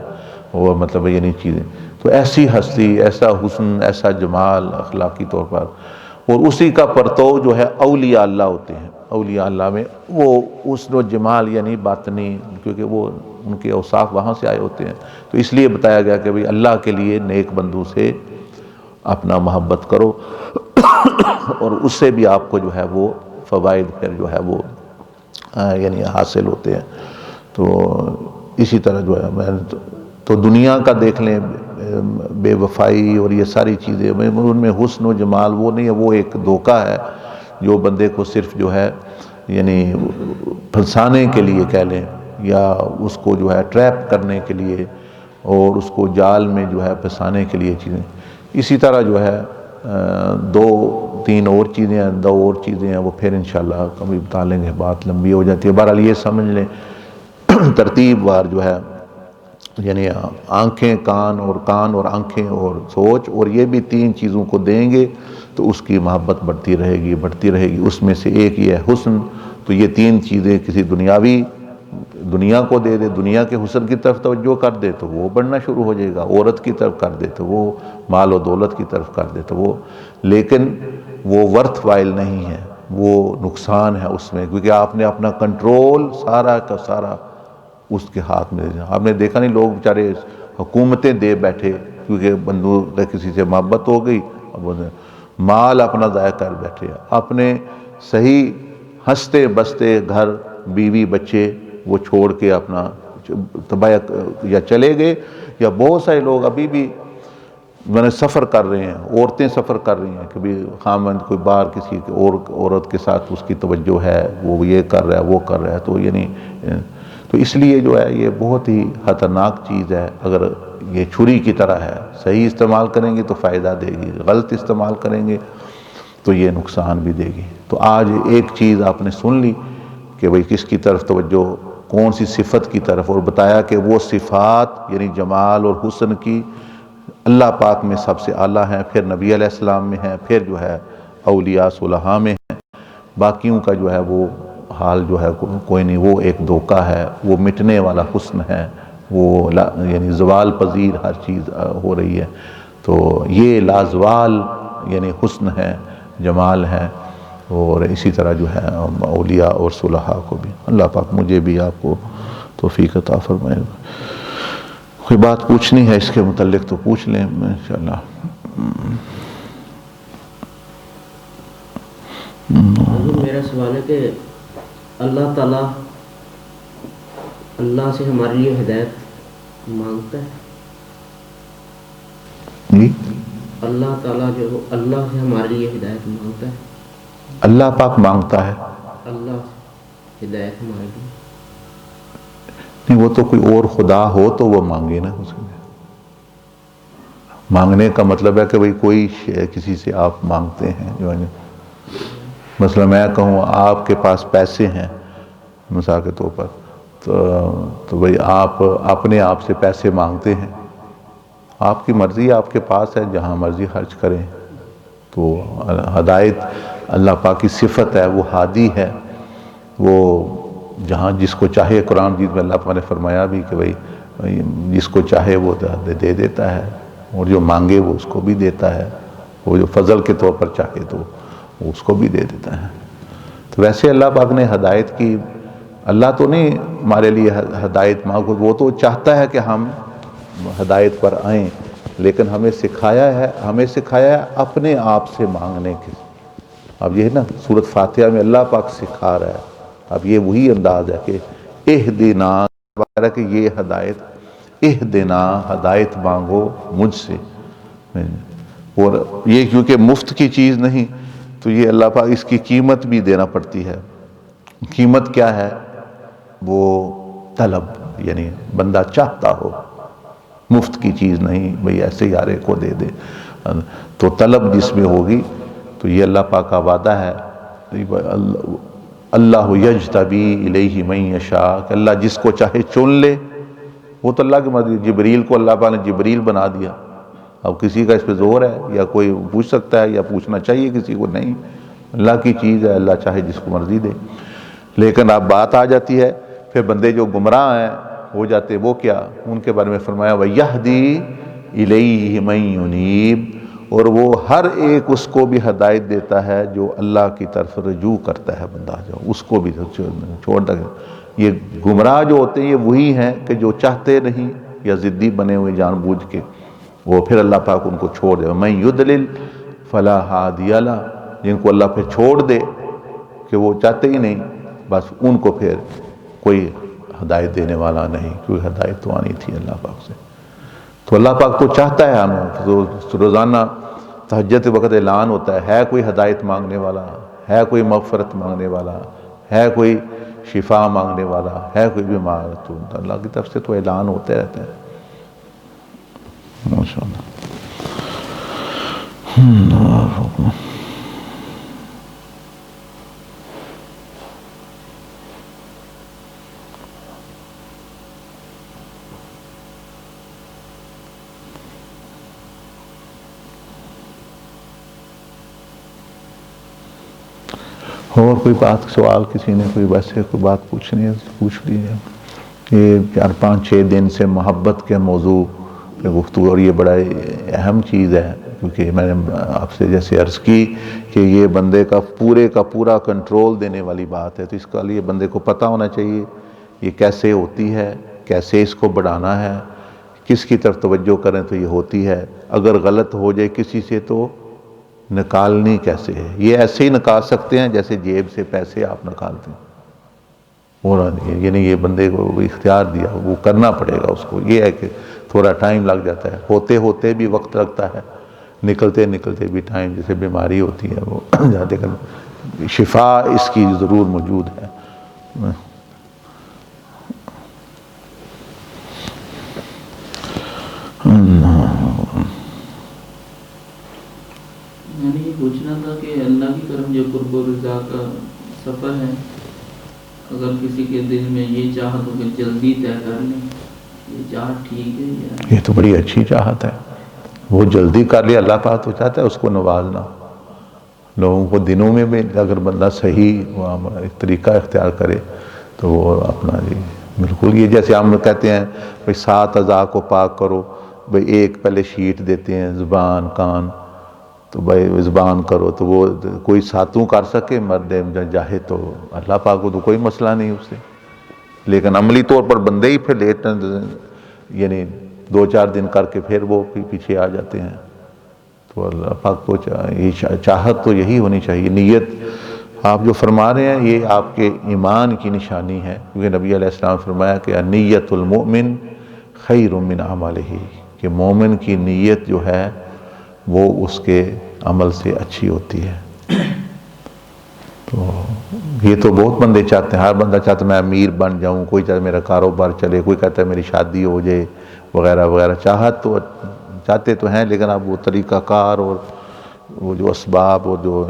وہ مطلب یعنی چیزیں۔ تو ایسی ہستی، ایسا حسن، ایسا جمال اخلاقی طور پر، اور اسی کا پرتو جو ہے اولیاء اللہ ہوتے ہیں۔ اولیاء اللہ میں وہ حسن و جمال یعنی باطنی، کیونکہ وہ ان کے اوصاف وہاں سے آئے ہوتے ہیں۔ تو اس لیے بتایا گیا کہ بھئی اللہ کے لیے نیک بندوں سے اپنا محبت کرو، اور اس سے بھی آپ کو جو ہے وہ فوائد پھر جو ہے وہ یعنی حاصل ہوتے ہیں۔ تو اسی طرح جو ہے تو دنیا کا دیکھ لیں، بے وفائی اور یہ ساری چیزیں، ان میں حسن و جمال وہ نہیں ہے، وہ ایک دھوکہ ہے جو بندے کو صرف جو ہے یعنی پھنسانے کے لیے کہہ لیں، یا اس کو جو ہے ٹریپ کرنے کے لیے اور اس کو جال میں جو ہے پھنسانے کے لیے چیزیں۔ اسی طرح جو ہے 2-3 اور چیزیں ہیں، 2 اور چیزیں ہیں، وہ پھر انشاءاللہ کبھی بتا لیں گے، بات لمبی ہو جاتی ہے۔ بہرحال یہ سمجھ لیں ترتیب وار جو ہے یعنی آنکھیں کان اور آنکھیں اور سوچ، اور یہ بھی 3 چیزوں کو دیں گے تو اس کی محبت بڑھتی رہے گی۔ اس میں سے ایک یہ ہے حسن۔ تو یہ 3 چیزیں کسی دنیا کو دے دے، دنیا کے حسن کی طرف توجہ کر دے تو وہ بڑھنا شروع ہو جائے گا، عورت کی طرف کر دے تو وہ مال و دولت کی طرف کر دے تو وہ، لیکن وہ ورتھ وائل نہیں ہے، وہ نقصان ہے اس میں، کیونکہ آپ نے اپنا کنٹرول سارا کا سارا اس کے ہاتھ میں آپ نے دیکھا نہیں، لوگ بیچارے حکومتیں دے بیٹھے کیونکہ بندوق کسی سے محبت ہو گئی، اب وہ مال اپنا ضائع کر بیٹھے، اپنے صحیح ہنستے بستے گھر بیوی بچے وہ چھوڑ کے اپنا تباہ یا چلے گئے، یا بہت سارے لوگ ابھی بھی سفر کر رہے ہیں، عورتیں سفر کر رہی ہیں، کبھی خامند کوئی باہر کسی اور عورت کے ساتھ اس کی توجہ ہے، وہ یہ کر رہا ہے وہ کر رہا ہے، تو یعنی تو اس لیے جو ہے یہ بہت ہی خطرناک چیز ہے۔ اگر یہ چھری کی طرح ہے، صحیح استعمال کریں گے تو فائدہ دے گی، غلط استعمال کریں گے تو یہ نقصان بھی دے گی۔ تو آج ایک چیز آپ نے سن لی کہ بھئی کس کی طرف توجہ، کون سی صفت کی طرف، اور بتایا کہ وہ صفات یعنی جمال اور حسن کی اللہ پاک میں سب سے اعلیٰ ہیں، پھر نبی علیہ السلام میں ہیں، پھر جو ہے اولیاء صلحاء میں ہیں، باقیوں کا جو ہے وہ حال جو ہے کوئی نہیں، وہ ایک دھوکہ ہے، وہ مٹنے والا حسن ہے، وہ یعنی زوال پذیر ہر چیز ہو رہی ہے۔ تو یہ لازوال یعنی حسن ہے، جمال ہے، اور اسی طرح جو ہے اولیاء اور صلحاء کو بھی اللہ پاک مجھے بھی آپ کو توفیق عطا فرمائے۔ کوئی بات پوچھنی ہے اس کے متعلق تو پوچھ لیں انشاءاللہ۔ میرا سوال ہے کہ اللہ تعالیٰ اللہ سے ہمارے لیے ہدایت مانگتا ہے؟ جی اللہ تعالیٰ جو اللہ سے ہمارے لیے ہدایت مانگتا ہے؟ اللہ پاک مانگتا ہے؟ اللہ سے ہدایت ہمارے لیے نہیں، وہ تو کوئی اور خدا ہو تو وہ مانگے نا۔ اس میں مانگنے کا مطلب ہے کہ بھئی کوئی کسی سے آپ مانگتے ہیں، جو ہے مثلا میں کہوں آپ کے پاس پیسے ہیں مثال کے طور پر، تو بھئی آپ اپنے آپ سے پیسے مانگتے ہیں، آپ کی مرضی آپ کے پاس ہے، جہاں مرضی خرچ کریں۔ تو ہدایت اللہ پاک کی صفت ہے، وہ ہادی ہے، وہ جہاں جس کو چاہے، قرآن مجید میں اللہ پاک نے فرمایا بھی کہ بھئی جس کو چاہے وہ دے دیتا ہے، اور جو مانگے وہ اس کو بھی دیتا ہے، وہ جو فضل کے طور پر چاہے تو وہ اس کو بھی دے دیتا ہے۔ تو ویسے اللہ پاک نے ہدایت کی، اللہ تو نہیں ہمارے لیے ہدایت مانگو، وہ تو چاہتا ہے کہ ہم ہدایت پر آئیں، لیکن ہمیں سکھایا ہے اپنے آپ سے مانگنے کے۔ اب یہ نا سورۃ فاتحہ میں اللہ پاک سکھا رہا ہے، اب یہ وہی انداز ہے کہ اہدنا، کہ یہ ہدایت، اہدنا ہدایت مانگو مجھ سے، اور یہ کیونکہ مفت کی چیز نہیں تو یہ اللہ پاک اس کی قیمت بھی دینا پڑتی ہے۔ قیمت کیا ہے؟ وہ طلب، یعنی بندہ چاہتا ہو، مفت کی چیز نہیں بھئی ایسے ہی ہر ایک کو دے دے، تو طلب جس میں ہوگی تو یہ اللہ پاک کا وعدہ ہے، اللہ یجتبی الیہ من یشاء، کہ اللہ جس کو چاہے چن لے، وہ تو اللہ کی مرضی۔ جبریل کو اللہ پاک نے جبریل بنا دیا، اب کسی کا اس پہ زور ہے یا کوئی پوچھ سکتا ہے یا پوچھنا چاہیے کسی کو؟ نہیں، اللہ کی چیز ہے، اللہ چاہے جس کو مرضی دے۔ لیکن اب بات آ جاتی ہے پھر بندے جو گمراہ ہیں ہو جاتے، وہ کیا؟ ان کے بارے میں فرمایا وَيَهْدِي إِلَيْهِ مَن يُنِيبُ، اور وہ ہر ایک اس کو بھی ہدایت دیتا ہے جو اللہ کی طرف رجوع کرتا ہے، بندہ جو اس کو بھی چھوڑتا ہے۔ یہ گمراہ جو ہوتے ہیں یہ وہی ہیں کہ جو چاہتے نہیں یا ضدی بنے ہوئے جان بوجھ کے، وہ پھر اللہ پاک ان کو چھوڑ دے۔ مَن يُضْلِلْ فَلَا هَادِيَ لَهُ، جن کو اللہ پھر چھوڑ دے کہ وہ چاہتے ہی نہیں، بس ان کو پھر کوئی ہدایت دینے والا نہیں، کیونکہ ہدایت تو آنی تھی اللہ پاک سے۔ تو اللہ پاک تو چاہتا ہے ہمیں، تو روزانہ تہجد وقت اعلان ہوتا ہے کوئی ہدایت مانگنے والا، ہے کوئی مغفرت مانگنے والا، ہے کوئی شفا مانگنے والا، ہے کوئی بیمار، تو اللہ کی طرف سے تو اعلان ہوتے رہتا ہے۔ ماشاءاللہ۔ اور کوئی بات، سوال کسی نے کوئی ویسے کوئی بات پوچھنی ہے تو پوچھ لیجیے۔ یہ 4-5-6 دن سے محبت کے موضوع پہ گفتگو، اور یہ بڑا اہم چیز ہے، کیونکہ میں نے آپ سے جیسے عرض کی کہ یہ بندے کا پورا کنٹرول دینے والی بات ہے، تو اس کا لیے بندے کو پتہ ہونا چاہیے یہ کیسے ہوتی ہے، کیسے اس کو بڑھانا ہے، کس کی طرف توجہ کریں تو یہ ہوتی ہے، اگر غلط ہو جائے کسی سے تو نکالنی کیسے ہے۔ یہ ایسے ہی نکال سکتے ہیں جیسے جیب سے پیسے آپ نکالتے ہیں، ہونا نہیں، یعنی یہ بندے کو اختیار دیا، وہ کرنا پڑے گا اس کو۔ یہ ہے کہ تھوڑا ٹائم لگ جاتا ہے، ہوتے ہوتے بھی وقت لگتا ہے، نکلتے نکلتے بھی ٹائم، جیسے بیماری ہوتی ہے وہ جاتے کر شفا اس کی ضرور موجود ہے۔ میں نے یہ پوچھنا تھا کہ اللہ کی طرف جو قرب و رضا کا سفر ہے، اگر کسی کے دل میں یہ چاہت ہو کہ جلدی طے کر لیں، یہ چاہت ٹھیک ہے یا؟ یہ تو بڑی اچھی چاہت ہے، وہ جلدی کر لے، اللہ پاک تو چاہتا ہے اس کو نوازنا۔ لوگوں کو دنوں میں بھی اگر بندہ صحیح طریقہ اختیار کرے تو وہ اپنا بالکل، یہ جیسے ہم کہتے ہیں بھئی 7 اعضاء کو پاک کرو، بھئی ایک پہلے شیٹ دیتے ہیں، زبان، کان، تو بھئی زبان کرو، تو وہ کوئی 7 کر سکے مرد جاہے تو اللہ پاک کو تو کوئی مسئلہ نہیں اس سے، لیکن عملی طور پر بندے ہی پھر لیٹ یعنی 2-4 دن کر کے پھر وہ پیچھے آ جاتے ہیں۔ تو اللہ پاک کو چاہت تو یہی ہونی چاہیے۔ نیت آپ جو فرما رہے ہیں یہ آپ کے ایمان کی نشانی ہے، کیونکہ نبی علیہ السلام نے فرمایا کہ نیت المؤمن خیر من عملہ، کہ مومن کی نیت جو ہے وہ اس کے عمل سے اچھی ہوتی ہے۔ تو یہ تو بہت بندے چاہتے ہیں، ہر بندہ چاہتا ہے میں امیر بن جاؤں، کوئی چاہتا ہے میرا کاروبار چلے، کوئی کہتا ہے میری شادی ہو جائے وغیرہ وغیرہ۔ چاہت تو چاہتے تو ہیں، لیکن اب وہ طریقہ کار اور وہ جو اسباب اور جو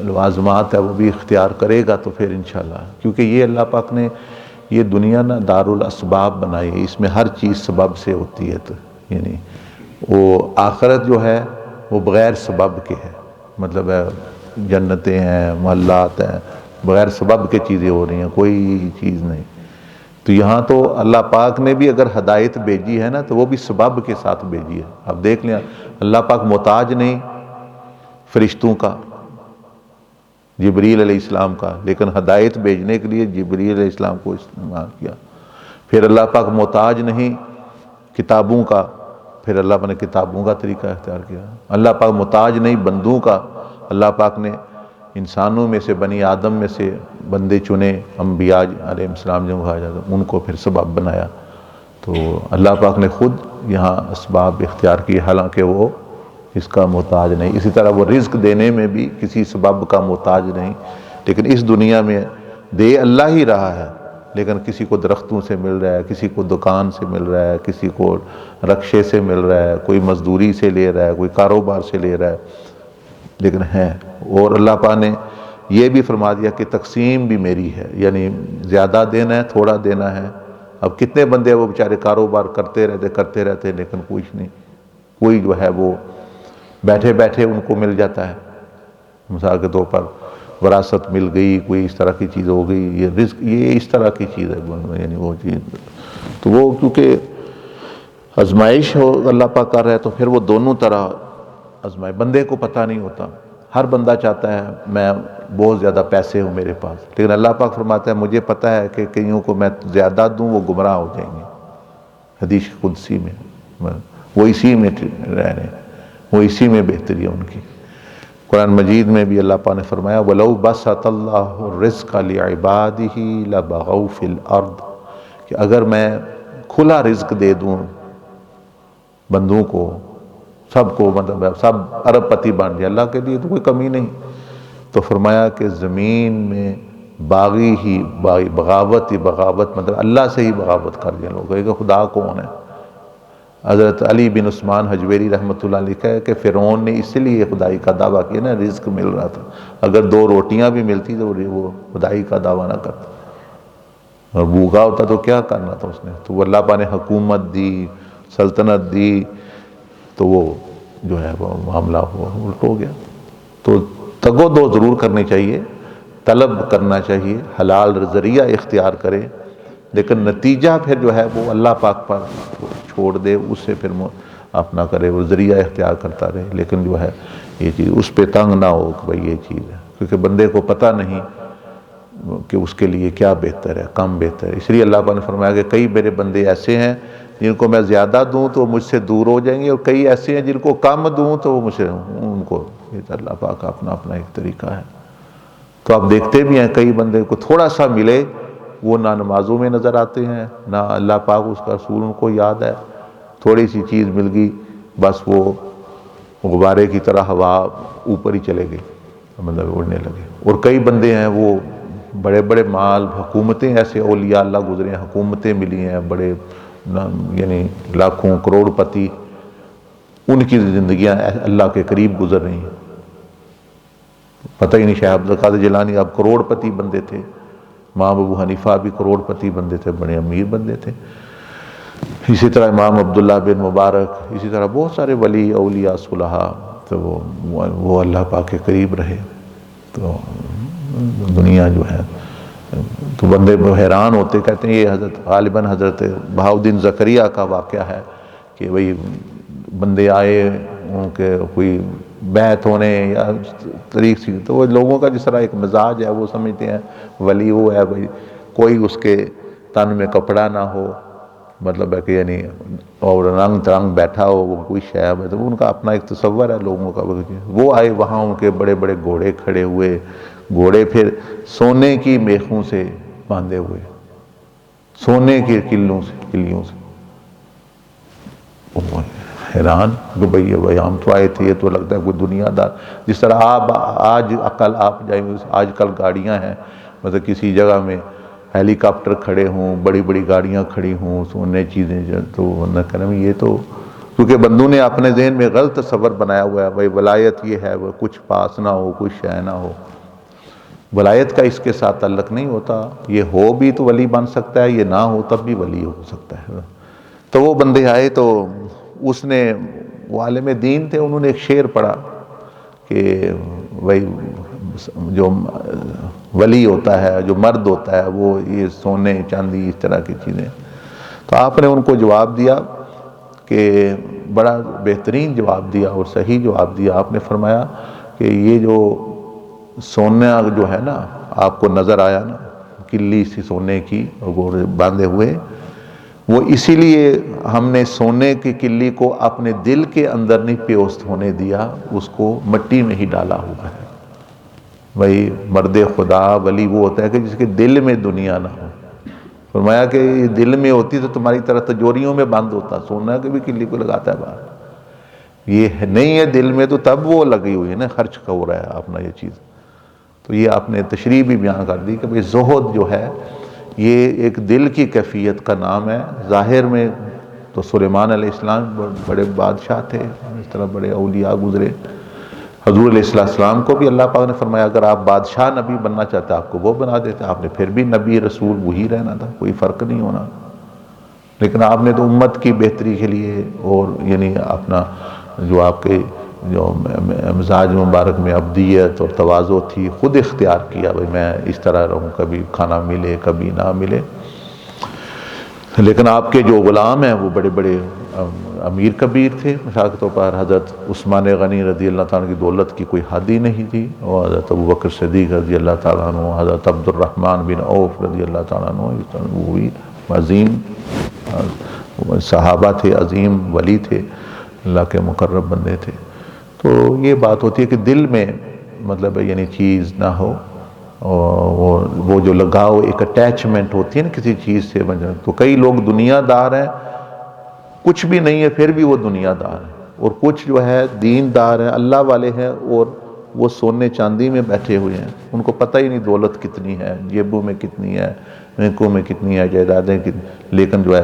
لوازمات ہے وہ بھی اختیار کرے گا تو پھر انشاءاللہ، کیونکہ یہ اللہ پاک نے یہ دنیا نا دار الاسباب بنائی ہے، اس میں ہر چیز سبب سے ہوتی ہے، تو یعنی وہ آخرت جو ہے وہ بغیر سبب کے ہے، مطلب ہے جنتیں ہیں، محلات ہیں، بغیر سبب کے چیزیں ہو رہی ہیں، کوئی چیز نہیں۔ تو یہاں تو اللہ پاک نے بھی اگر ہدایت بھیجی ہے نا تو وہ بھی سبب کے ساتھ بھیجی ہے۔ اب دیکھ لیں، اللہ پاک محتاج نہیں فرشتوں کا، جبریل علیہ السلام کا، لیکن ہدایت بھیجنے کے لیے جبریل علیہ السلام کو استعمال کیا۔ پھر اللہ پاک محتاج نہیں کتابوں کا، پھر اللہ پاک نے کتابوں کا طریقہ اختیار کیا۔ اللہ پاک محتاج نہیں بندوں کا، اللہ پاک نے انسانوں میں سے، بنی آدم میں سے بندے چنے، انبیاء علیہ السلام جو کہا جاتا ہے ان کو پھر سبب بنایا۔ تو اللہ پاک نے خود یہاں اسباب اختیار کی، حالانکہ وہ اس کا محتاج نہیں۔ اسی طرح وہ رزق دینے میں بھی کسی سبب کا محتاج نہیں، لیکن اس دنیا میں دے اللہ ہی رہا ہے، لیکن کسی کو درختوں سے مل رہا ہے، کسی کو دکان سے مل رہا ہے، کسی کو رکشے سے مل رہا ہے، کوئی مزدوری سے لے رہا ہے، کوئی کاروبار سے لے رہا ہے، لیکن ہے۔ اور اللہ پاک نے یہ بھی فرما دیا کہ تقسیم بھی میری ہے، یعنی زیادہ دینا ہے، تھوڑا دینا ہے۔ اب کتنے بندے وہ بیچارے کاروبار کرتے رہتے لیکن کچھ نہیں، کوئی جو ہے وہ بیٹھے بیٹھے ان کو مل جاتا ہے، مثال کے طور پر وراثت مل گئی، کوئی اس طرح کی چیز ہو گئی، یہ رزق یہ اس طرح کی چیز ہے، یعنی وہ چیز تو وہ کیونکہ آزمائش ہو اللہ پاک کر رہا ہے تو پھر وہ دونوں طرح آزمائش، بندے کو پتہ نہیں ہوتا۔ ہر بندہ چاہتا ہے میں بہت زیادہ پیسے ہوں میرے پاس، لیکن اللہ پاک فرماتا ہے مجھے پتہ ہے کہ کئیوں کو میں زیادہ دوں وہ گمراہ ہو جائیں گے، حدیث قدسی میں وہ اسی میں رہ رہے ہیں، وہ اسی میں بہتری ہے ان کی۔ قرآن مجید میں بھی اللہ پاک نے فرمایا وَلَوْ بَسَطَ اللَّهُ الرِّزْقَ لِعِبَادِهِ لَبَغَوْا فِي الْأَرْضِ، کہ اگر میں کھلا رزق دے دوں بندوں کو، سب کو، مطلب سب ارب پتی بن جائے، اللہ کے لیے تو کوئی کمی نہیں، تو فرمایا کہ زمین میں باغی ہی بغاوت ہی بغاوت، مطلب اللہ سے ہی بغاوت کر دیں لوگ، کہ خدا کون ہے۔ حضرت علی بن عثمان حجویری رحمۃ اللہ علیہ لکھا ہے کہ فرعون نے اس لیے خدائی کا دعویٰ کیا نا، رزق مل رہا تھا، اگر 2 روٹیاں بھی ملتی تو وہ خدائی کا دعویٰ نہ کرتا، اور بھوکا ہوتا تو کیا کرنا تھا اس نے۔ تو وہ اللہ پاک نے حکومت دی، سلطنت دی، تو وہ جو ہے وہ معاملہ الٹ ہو گیا۔ تو تگ و دو ضرور کرنی چاہیے، طلب کرنا چاہیے، حلال ذریعہ اختیار کرے، لیکن نتیجہ پھر جو ہے وہ اللہ پاک پر چھوڑ دے، اس سے پھر اپنا کرے، وہ ذریعہ اختیار کرتا رہے، لیکن جو ہے یہ چیز اس پہ تنگ نہ ہو کہ بھئی یہ چیز ہے، کیونکہ بندے کو پتہ نہیں کہ اس کے لیے کیا بہتر ہے، کم بہتر ہے۔ اس لیے اللہ پاک نے فرمایا کہ کئی میرے بندے ایسے ہیں جن کو میں زیادہ دوں تو مجھ سے دور ہو جائیں گے، اور کئی ایسے ہیں جن کو کم دوں تو وہ مجھ سے ان کو، یہ اللہ پاک کا اپنا اپنا ایک طریقہ ہے۔ تو آپ دیکھتے بھی ہیں کئی بندے کو تھوڑا سا ملے وہ نہ نمازوں میں نظر آتے ہیں، نہ اللہ پاک اس کا رسول ان کو یاد ہے، تھوڑی سی چیز مل گئی بس وہ غبارے کی طرح ہوا اوپر ہی چلے گئے، مطلب اڑنے لگے۔ اور کئی بندے ہیں وہ بڑے بڑے مال، حکومتیں، ایسے اولیاء اللہ گزرے ہیں، حکومتیں ملی ہیں، بڑے یعنی لاکھوں کروڑ پتی، ان کی زندگیاں اللہ کے قریب گزر رہی ہیں، پتہ ہی نہیں۔ شیخ عبد القادر جیلانی اب کروڑ پتی بندے تھے، امام ابو حنیفہ بھی کروڑ پتی بندے تھے، بڑے امیر بندے تھے۔ اسی طرح امام عبداللہ بن مبارک، اسی طرح بہت سارے ولی اولیاء صلحاء، تو وہ اللہ پاک کے قریب رہے۔ تو دنیا جو ہے تو بندے حیران ہوتے، کہتے ہیں یہ غالباً حضرت بہاؤالدین زکریا کا واقعہ ہے کہ وہی بندے آئے ان کے کوئی بیعت ہونے یا طریق سی، تو وہ لوگوں کا جس طرح ایک مزاج ہے وہ سمجھتے ہیں ولی وہ ہے بھائی کوئی اس کے تن میں کپڑا نہ ہو، مطلب ہے کہ یعنی اور رنگ ترنگ بیٹھا ہو، وہ کوئی شے، تو ان کا اپنا ایک تصور ہے لوگوں کا۔ وہ آئے وہاں ان کے بڑے بڑے گھوڑے کھڑے ہوئے، گھوڑے پھر سونے کی میخوں سے باندھے ہوئے، سونے کے کلیوں سے۔ حیران کہ بھئی ہم تو آئے تھے، یہ تو لگتا ہے کوئی دنیا دار، جس طرح آج عقل آپ جائیں، آج کل گاڑیاں ہیں، مطلب کسی جگہ میں ہیلی کاپٹر کھڑے ہوں، بڑی بڑی گاڑیاں کھڑی ہوں، سونے چیزیں، تو نہ کریں یہ تو کیونکہ بندوں نے اپنے ذہن میں غلط تصور بنایا ہوا ہے، بھئی ولایت یہ ہے وہ کچھ پاس نہ ہو، کچھ شے نہ ہو۔ ولایت کا اس کے ساتھ تعلق نہیں ہوتا، یہ ہو بھی تو ولی بن سکتا ہے، یہ نہ ہو تب بھی ولی ہو سکتا ہے۔ تو وہ بندے آئے تو اس نے، وہ عالم دین تھے، انہوں نے ایک شعر پڑھا کہ وہی جو ولی ہوتا ہے، جو مرد ہوتا ہے، وہ یہ سونے چاندی اس طرح کی چیزیں۔ تو آپ نے ان کو جواب دیا کہ بڑا بہترین جواب دیا اور صحیح جواب دیا۔ آپ نے فرمایا کہ یہ جو سونا جو ہے نا آپ کو نظر آیا نا، کلی سی سونے کی اور باندھے ہوئے، وہ اسی لیے ہم نے سونے کی کلی کو اپنے دل کے اندر نہیں پیوست ہونے دیا، اس کو مٹی میں ہی ڈالا ہوا ہے۔ بھئی مرد خدا ولی وہ ہوتا ہے کہ جس کے دل میں دنیا نہ ہو۔ فرمایا کہ یہ دل میں ہوتی تو تمہاری طرح تجوریوں میں بند ہوتا، سونا کے بھی کلی کو لگاتا ہے باہر، یہ نہیں ہے دل میں، تو تب وہ لگی ہوئی ہے نا، خرچ کا ہو رہا ہے اپنا یہ چیز۔ تو یہ آپ نے تشریح بھی بیان کر دی کہ بھئی زہد جو ہے یہ ایک دل کی کیفیت کا نام ہے۔ ظاہر میں تو سلیمان علیہ السلام بڑے بادشاہ تھے، اس طرح بڑے اولیاء گزرے۔ حضور علیہ السلام کو بھی اللہ پاک نے فرمایا اگر آپ بادشاہ نبی بننا چاہتے آپ کو وہ بنا دیتے، آپ نے پھر بھی نبی رسول وہی رہنا تھا، کوئی فرق نہیں ہونا۔ لیکن آپ نے تو امت کی بہتری کے لیے اور یعنی اپنا جو آپ کے جو مزاج مبارک میں عبدیت اور تواضع تھی خود اختیار کیا، بھئی میں اس طرح رہوں، کبھی کھانا ملے کبھی نہ ملے۔ لیکن آپ کے جو غلام ہیں وہ بڑے بڑے امیر کبیر تھے، مثال کے طور پر حضرت عثمان غنی رضی اللہ تعالیٰ کی دولت کی کوئی حد ہی نہیں تھی، اور حضرت ابوبکر صدیق رضی اللہ تعالیٰ عنہ، حضرت عبد الرحمن بن عوف رضی اللہ تعالیٰ عنہ، وہ بھی عظیم صحابہ تھے، عظیم ولی تھے، اللہ کے مقرب بندے تھے۔ تو یہ بات ہوتی ہے کہ دل میں مطلب یعنی چیز نہ ہو، اور وہ جو لگاؤ ایک اٹیچمنٹ ہوتی ہے نا کسی چیز سے۔ تو کئی لوگ دنیا دار ہیں، کچھ بھی نہیں ہے پھر بھی وہ دنیا دار ہیں، اور کچھ جو ہے دین دار ہیں، اللہ والے ہیں، اور وہ سونے چاندی میں بیٹھے ہوئے ہیں، ان کو پتہ ہی نہیں دولت کتنی ہے، جیبوں میں کتنی ہے، بینکوں میں کتنی ہے، جائیدادیں کتنی، لیکن جو ہے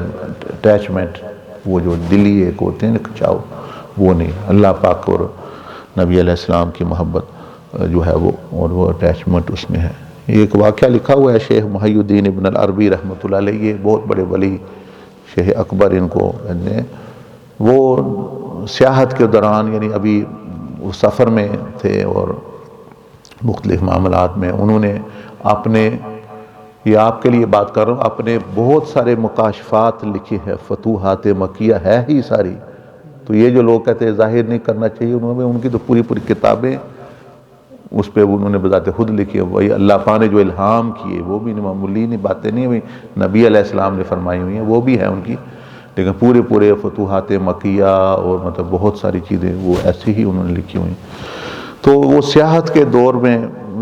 اٹیچمنٹ وہ جو دلی ایک ہوتے ہیں نا کھچاؤ، وہ نہیں۔ اللہ پاک اور نبی علیہ السلام کی محبت جو ہے وہ، اور وہ اٹیچمنٹ اس میں ہے۔ ایک واقعہ لکھا ہوا ہے شیخ محی الدین ابن العربی رحمۃ اللہ علیہ، یہ بہت بڑے ولی شیخ اکبر ان کو، وہ سیاحت کے دوران یعنی ابھی وہ سفر میں تھے اور مختلف معاملات میں انہوں نے اپنے، یہ آپ کے لیے بات کر رہا ہوں، اپنے بہت سارے مکاشفات لکھے ہیں، فتوحات مکیہ ہے ہی ساری۔ تو یہ جو لوگ کہتے ہیں ظاہر نہیں کرنا چاہیے، انہوں نے ان کی تو پوری پوری کتابیں اس پہ انہوں نے بذات خود لکھی ہے، وہی اللہ پاک نے جو الہام کیے وہ بھی معمولی نہیں باتیں نہیں ہوئی، نبی علیہ السلام نے فرمائی ہوئی ہیں وہ بھی ہیں ان کی، لیکن پورے فتوحات مکیہ اور مطلب بہت ساری چیزیں وہ ایسی ہی انہوں نے لکھی ہوئی ہیں۔ تو وہ سیاحت کے دور میں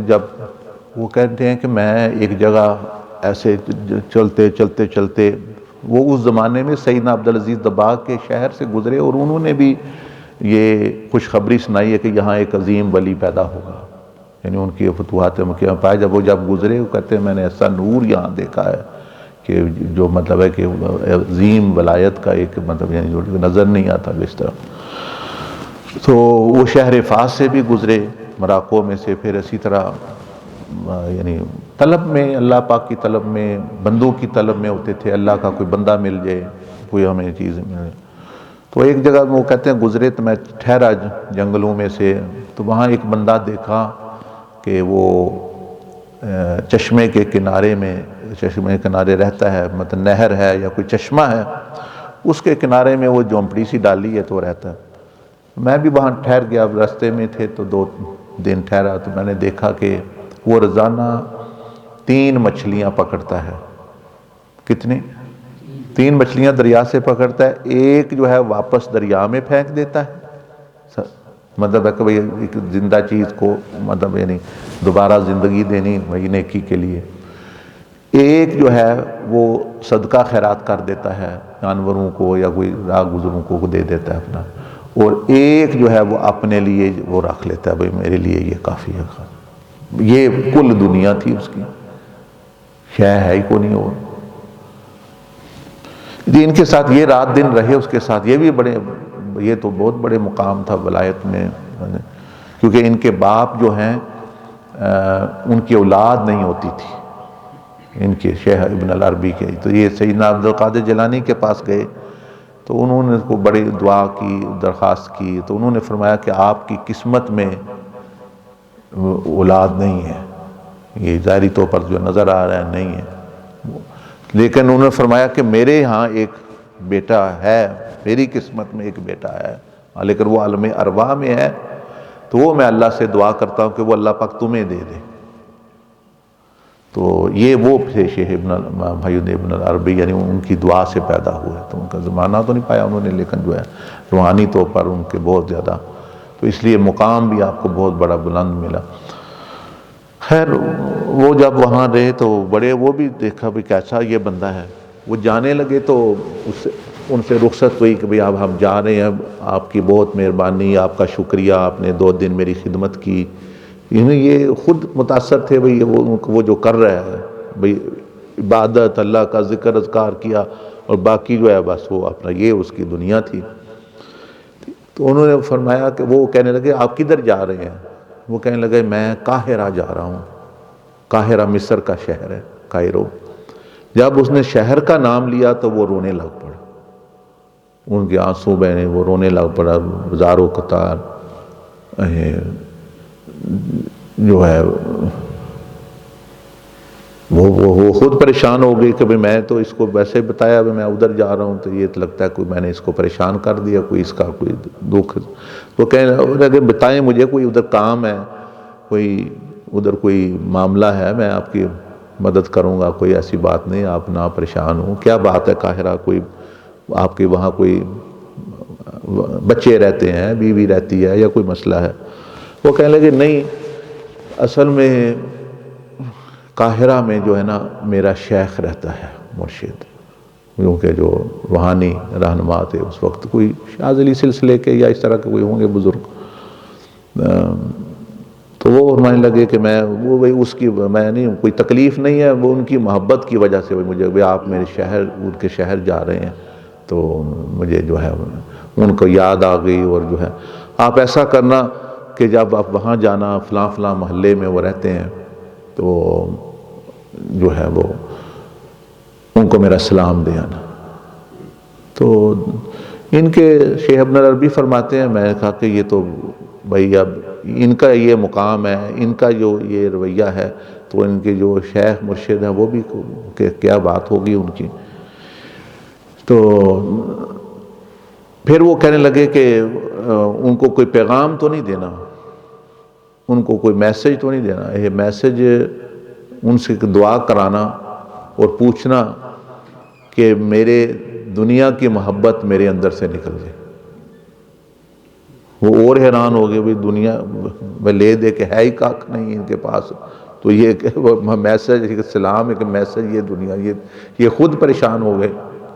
جب وہ کہتے ہیں کہ میں ایک جگہ ایسے چلتے وہ اس زمانے میں سیدنا عبدالعزیز دباغ کے شہر سے گزرے، اور انہوں نے بھی یہ خوشخبری سنائی ہے کہ یہاں ایک عظیم ولی پیدا ہوگا، یعنی ان کی فتوحات مکیہ میں پائے۔ جب گزرے وہ کہتے ہیں میں نے ایسا نور یہاں دیکھا ہے کہ جو مطلب ہے کہ عظیم ولایت کا ایک مطلب یعنی جو نظر نہیں آتا اس طرح۔ تو وہ شہر فاس سے بھی گزرے، مراکو میں سے، پھر اسی طرح یعنی طلب میں، اللہ پاک کی طلب میں، بندوں کی طلب میں ہوتے تھے، اللہ کا کوئی بندہ مل جائے، کوئی ہمیں چیز مل۔ تو ایک جگہ وہ کہتے ہیں گزرے تو میں ٹھہرا جنگلوں میں سے، تو وہاں ایک بندہ دیکھا کہ وہ چشمے کے کنارے رہتا ہے، مطلب نہر ہے یا کوئی چشمہ ہے، اس کے کنارے میں وہ جھونپڑی سی ڈالی ہے تو رہتا ہے۔ میں بھی وہاں ٹھہر گیا، راستے میں تھے تو 2 دن ٹھہرا، تو میں نے دیکھا کہ وہ روزانہ 3 مچھلیاں پکڑتا ہے۔ کتنی؟ 3 مچھلیاں دریا سے پکڑتا ہے، ایک جو ہے واپس دریا میں پھینک دیتا ہے، مطلب ہے کہ بھئی ایک زندہ چیز کو مطلب یعنی دوبارہ زندگی دینی وہی نیکی کے لیے، ایک جو ہے وہ صدقہ خیرات کر دیتا ہے جانوروں کو یا کوئی راہ گزروں کو دے دیتا ہے اپنا، اور ایک جو ہے وہ اپنے لیے وہ رکھ لیتا ہے، بھئی میرے لیے یہ کافی ہے۔ یہ کل دنیا تھی اس کی، شے ہے ہی کو نہیں اور ان کے ساتھ یہ رات دن رہے اس کے ساتھ۔ یہ تو بہت بڑے مقام تھا ولایت میں، کیونکہ ان کے باپ جو ہیں ان کی اولاد نہیں ہوتی تھی، ان کے شیخ ابن العربی کے، تو یہ سیدنا عبدالقادر جیلانی کے پاس گئے تو انہوں نے کو بڑی دعا کی، درخواست کی، تو انہوں نے فرمایا کہ آپ کی قسمت میں اولاد نہیں ہے، یہ ظاہری طور پر جو نظر آ رہا ہے نہیں ہے، لیکن انہوں نے فرمایا کہ میرے ہاں ایک بیٹا ہے، میری قسمت میں ایک بیٹا ہے، لیکن وہ عالم ارواح میں ہے، تو وہ میں اللہ سے دعا کرتا ہوں کہ وہ اللہ پاک تمہیں دے دے۔ تو یہ وہ تھے شیخ محی ابن العربی، یعنی ان کی دعا سے پیدا ہوئے، تو ان کا زمانہ تو نہیں پایا انہوں نے، لیکن جو ہے روحانی طور پر ان کے بہت زیادہ، تو اس لیے مقام بھی آپ کو بہت بڑا بلند ملا۔ خیر وہ جب وہاں رہے تو وہ بھی دیکھا بھی کیسا یہ بندہ ہے، وہ جانے لگے تو ان سے رخصت ہوئی کہ بھئی اب ہم جا رہے ہیں، آپ کی بہت مہربانی، آپ کا شکریہ، آپ نے 2 دن میری خدمت کی۔ یہ خود متاثر تھے بھئی وہ جو کر رہا ہے، بھئی عبادت، اللہ کا ذکر اذکار کیا، اور باقی جو ہے بس وہ اپنا یہ اس کی دنیا تھی۔ تو انہوں نے فرمایا کہ وہ کہنے لگے آپ کدھر جا رہے ہیں؟ وہ کہنے لگے میں قاہرہ جا رہا ہوں، قاہرہ مصر کا شہر ہے، کائرو۔ جب اس نے شہر کا نام لیا تو وہ رونے لگ پڑا، ان کے آنسو بہنے، وہ رونے لگ پڑا، ہزاروں قطار جو ہے وہ خود پریشان ہو گئی کہ میں تو اس کو ویسے بتایا میں ادھر جا رہا ہوں، تو یہ لگتا ہے کوئی میں نے اس کو پریشان کر دیا، کوئی اس کا کوئی دکھ۔ وہ کہنے لگے بتائیں مجھے کوئی ادھر کام ہے، کوئی ادھر کوئی معاملہ ہے، میں آپ کی مدد کروں گا، کوئی ایسی بات نہیں، آپ نہ پریشان ہوں، کیا بات ہے قاہرہ، کوئی آپ کے وہاں کوئی بچے رہتے ہیں، بیوی رہتی ہے، یا کوئی مسئلہ ہے؟ وہ کہنے لگے نہیں، اصل میں قاہرہ میں جو ہے نا میرا شیخ رہتا ہے، مرشد، کیونکہ جو روحانی رہنما تھے اس وقت، کوئی شاذلی سلسلے کے یا اس طرح کے کوئی ہوں گے بزرگ، تو وہ فرمانے لگے کہ وہ بھئی اس کی میں نہیں، کوئی تکلیف نہیں ہے، وہ ان کی محبت کی وجہ سے مجھے بھئی آپ میرے شہر، ان کے شہر جا رہے ہیں، تو مجھے جو ہے ان کو یاد آ گئی، اور جو ہے آپ ایسا کرنا کہ جب آپ وہاں جانا فلاں فلاں محلے میں وہ رہتے ہیں، تو جو ہے وہ ان کو میرا سلام دے آنا۔ تو ان کے شیخ ابن العربی فرماتے ہیں، میں نے کہا کہ یہ تو بھئی اب ان کا یہ مقام ہے، ان کا جو یہ رویہ ہے، تو ان کے جو شیخ مرشد ہیں وہ بھی کہ کیا بات ہوگی ان کی۔ تو پھر وہ کہنے لگے کہ ان کو کوئی پیغام تو نہیں دینا، ان کو کوئی میسج تو نہیں دینا، یہ میسج ان سے دعا کرانا اور پوچھنا کہ میرے دنیا کی محبت میرے اندر سے نکل جائے۔ وہ اور حیران ہو گئے، بھئی دنیا میں لے دے کے ہے ہی کاک نہیں ان کے پاس، تو یہ میسج ایک سلام ایک میسج، یہ دنیا یہ خود پریشان ہو گئے۔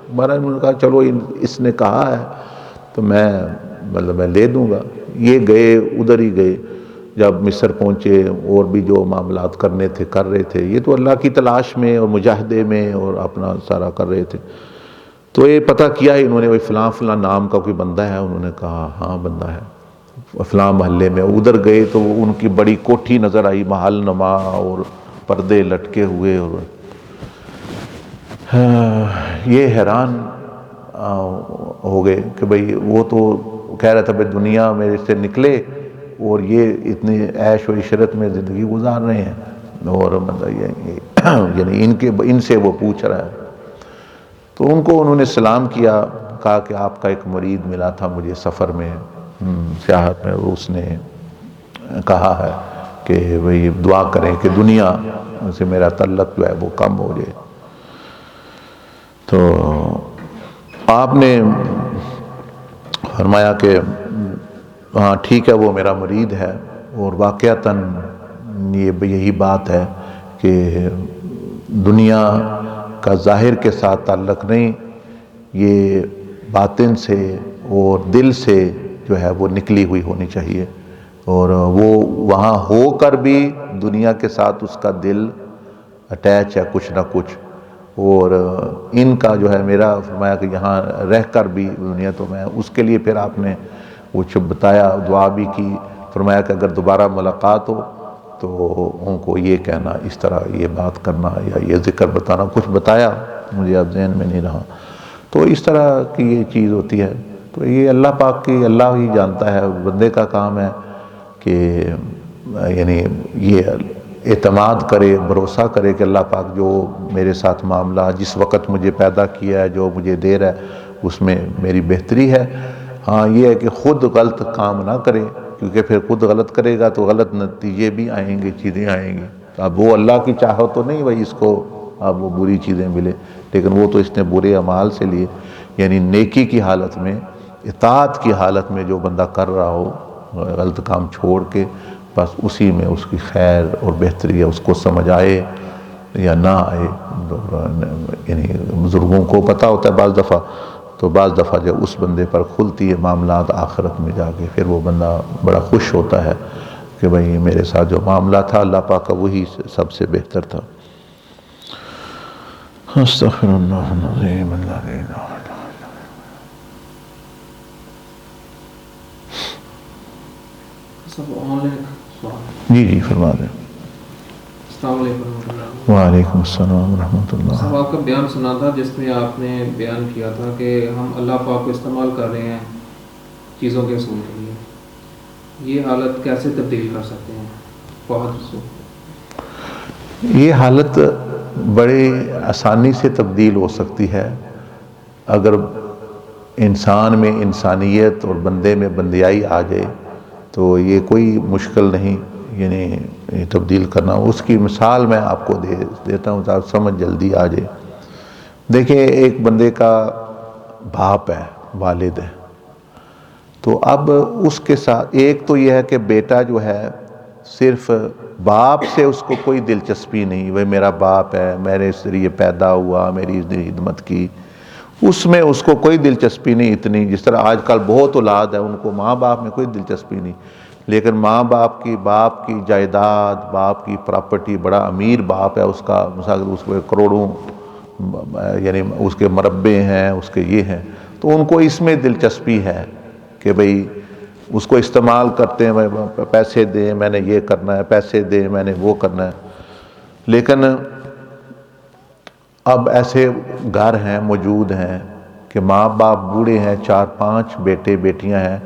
مہاراج انہوں نے کہا چلو اس نے کہا ہے تو میں لے دوں گا۔ یہ گئے، ادھر ہی گئے، جب مصر پہنچے اور بھی جو معاملات کرنے تھے کر رہے تھے، یہ تو اللہ کی تلاش میں اور مجاہدے میں اور اپنا سارا کر رہے تھے۔ تو یہ پتہ کیا انہوں نے، وہ فلاں فلاں نام کا کوئی بندہ ہے، انہوں نے کہا ہاں بندہ ہے فلاں محلے میں۔ ادھر گئے تو ان کی بڑی کوٹھی نظر آئی، محل نما اور پردے لٹکے ہوئے، اور یہ حیران ہو گئے کہ بھئی وہ تو کہہ رہا تھا بھئی دنیا میرے سے نکلے اور یہ اتنی عیش و عشرت میں زندگی گزار رہے ہیں، اور یعنی ان سے وہ پوچھ رہا ہے۔ تو ان کو انہوں نے سلام کیا، کہا کہ آپ کا ایک مرید ملا تھا مجھے سفر میں، سیاحت میں، اس نے کہا ہے کہ بھئی دعا کریں کہ دنیا سے میرا تعلق جو ہے وہ کم ہو جائے۔ تو آپ نے فرمایا کہ ہاں ٹھیک ہے وہ میرا مرید ہے، اور واقعتاً یہی بات ہے کہ دنیا کا ظاہر کے ساتھ تعلق نہیں، یہ باطن سے اور دل سے جو ہے وہ نکلی ہوئی ہونی چاہیے، اور وہ وہاں ہو کر بھی دنیا کے ساتھ اس کا دل اٹیچ ہے کچھ نہ کچھ، اور ان کا جو ہے میرا فرمایا کہ یہاں رہ کر بھی دنیا تو میں اس کے لیے پھر آپ نے کچھ بتایا، دعا بھی کی، فرمایا کہ اگر دوبارہ ملاقات ہو تو ان کو یہ کہنا، اس طرح یہ بات کرنا یا یہ ذکر بتانا، کچھ بتایا مجھے اب ذہن میں نہیں رہا۔ تو اس طرح کی یہ چیز ہوتی ہے، تو یہ اللہ پاک کی، اللہ ہی جانتا ہے، بندے کا کام ہے کہ یعنی یہ اعتماد کرے، بھروسہ کرے کہ اللہ پاک جو میرے ساتھ معاملہ جس وقت مجھے پیدا کیا ہے، جو مجھے دے رہا ہے، اس میں میری بہتری ہے۔ ہاں یہ ہے کہ خود غلط کام نہ کرے، کیونکہ پھر خود غلط کرے گا تو غلط نتیجے بھی آئیں گے، چیزیں آئیں گی۔ اب وہ اللہ کی چاہت تو نہیں بھائی اس کو اب وہ بری چیزیں ملے، لیکن وہ تو اس نے برے اعمال سے لیے، یعنی نیکی کی حالت میں، اطاعت کی حالت میں جو بندہ کر رہا ہو، غلط کام چھوڑ کے، بس اسی میں اس کی خیر اور بہتری ہے، اس کو سمجھ آئے یا نہ آئے۔ یعنی بزرگوں کو پتہ ہوتا ہے بعض دفعہ، تو بعض دفعہ جب اس بندے پر کھلتی ہے معاملات آخرت میں جا کے، پھر وہ بندہ بڑا خوش ہوتا ہے کہ بھئی میرے ساتھ جو معاملہ تھا اللہ پاک کا وہی سب سے بہتر تھا۔ استغفر اللہ العظیم لا الہ الا اللہ۔ جی فرما دیں۔ السلام علیکم ورحمۃ اللہ۔ وعلیکم السلام ورحمۃ اللہ۔ صاحب آپ کا بیان سنا تھا جس میں آپ نے بیان کیا تھا کہ ہم اللہ پاک کو استعمال کر رہے ہیں چیزوں کے حصول کے لیے، یہ حالت کیسے تبدیل کر سکتے ہیں بہت حصول؟ یہ حالت بڑے آسانی سے تبدیل ہو سکتی ہے اگر انسان میں انسانیت اور بندے میں بندیائی آ جائے، تو یہ کوئی مشکل نہیں یعنی تبدیل کرنا۔ اس کی مثال میں آپ کو دیتا ہوں تاکہ سمجھ جلدی آ جائے۔ دیکھیں ایک بندے کا باپ ہے، والد ہے، تو اب اس کے ساتھ ایک تو یہ ہے کہ بیٹا جو ہے صرف باپ سے اس کو کوئی دلچسپی نہیں، وہ میرا باپ ہے، میرے ذریعے پیدا ہوا، میری خدمت کی، اس میں اس کو کوئی دلچسپی نہیں اتنی، جس طرح آج کل بہت اولاد ہے ان کو ماں باپ میں کوئی دلچسپی نہیں، لیکن ماں باپ کی جائیداد، باپ کی پراپرٹی، بڑا امیر باپ ہے اس کا، مثلا اس کو کروڑوں یعنی اس کے مربے ہیں، اس کے یہ ہیں، تو ان کو اس میں دلچسپی ہے کہ بھئی اس کو استعمال کرتے ہیں، پیسے دیں میں نے یہ کرنا ہے، پیسے دیں میں نے وہ کرنا ہے۔ لیکن اب ایسے گھر ہیں موجود ہیں کہ ماں باپ بوڑھے ہیں، 4-5 بیٹے بیٹیاں ہیں،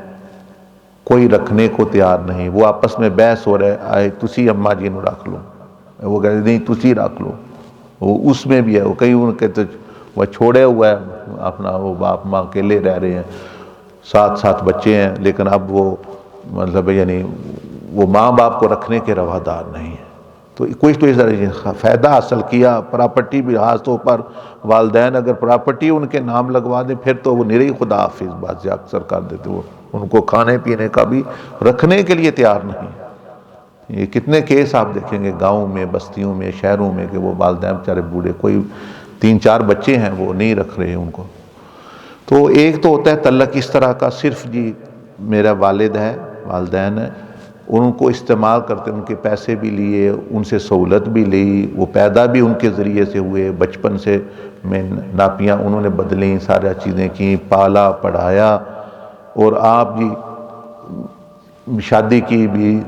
کوئی رکھنے کو تیار نہیں، وہ آپس میں بحث ہو رہے آئے تسی اماں جی نو رکھ لو، وہ کہتے نہیں تسی رکھ لو، وہ اس میں بھی ہے، وہ کئی ان کے تو وہ چھوڑے ہوا ہے اپنا، وہ باپ ماں اکیلے رہ رہے ہیں، 7 بچے ہیں، لیکن اب وہ مطلب یعنی وہ ماں باپ کو رکھنے کے روادار نہیں ہیں. تو کچھ تو اس طرح فائدہ حاصل کیا، پراپرٹی بھی خاص طور پر والدین اگر پراپرٹی ان کے نام لگوا دیں پھر تو وہ نری خدا حافظ بات اکثر کر دیتے، وہ ان کو کھانے پینے کا بھی رکھنے کے لیے تیار نہیں. یہ کتنے کیس آپ دیکھیں گے گاؤں میں، بستیوں میں، شہروں میں، کہ وہ والدین بیچارے بوڑھے، کوئی 3-4 بچے ہیں وہ نہیں رکھ رہے ان کو. تو ایک تو ہوتا ہے تعلق اس طرح کا، صرف جی میرا والد ہے، والدین ہے، ان کو استعمال کرتے، ان کے پیسے بھی لیے، ان سے سہولت بھی لی، وہ پیدا بھی ان کے ذریعے سے ہوئے، بچپن سے میں ناپیاں انہوں نے بدلیں، سارا چیزیں کی، پالا پڑھایا. اور آپ جی شادی کی بھی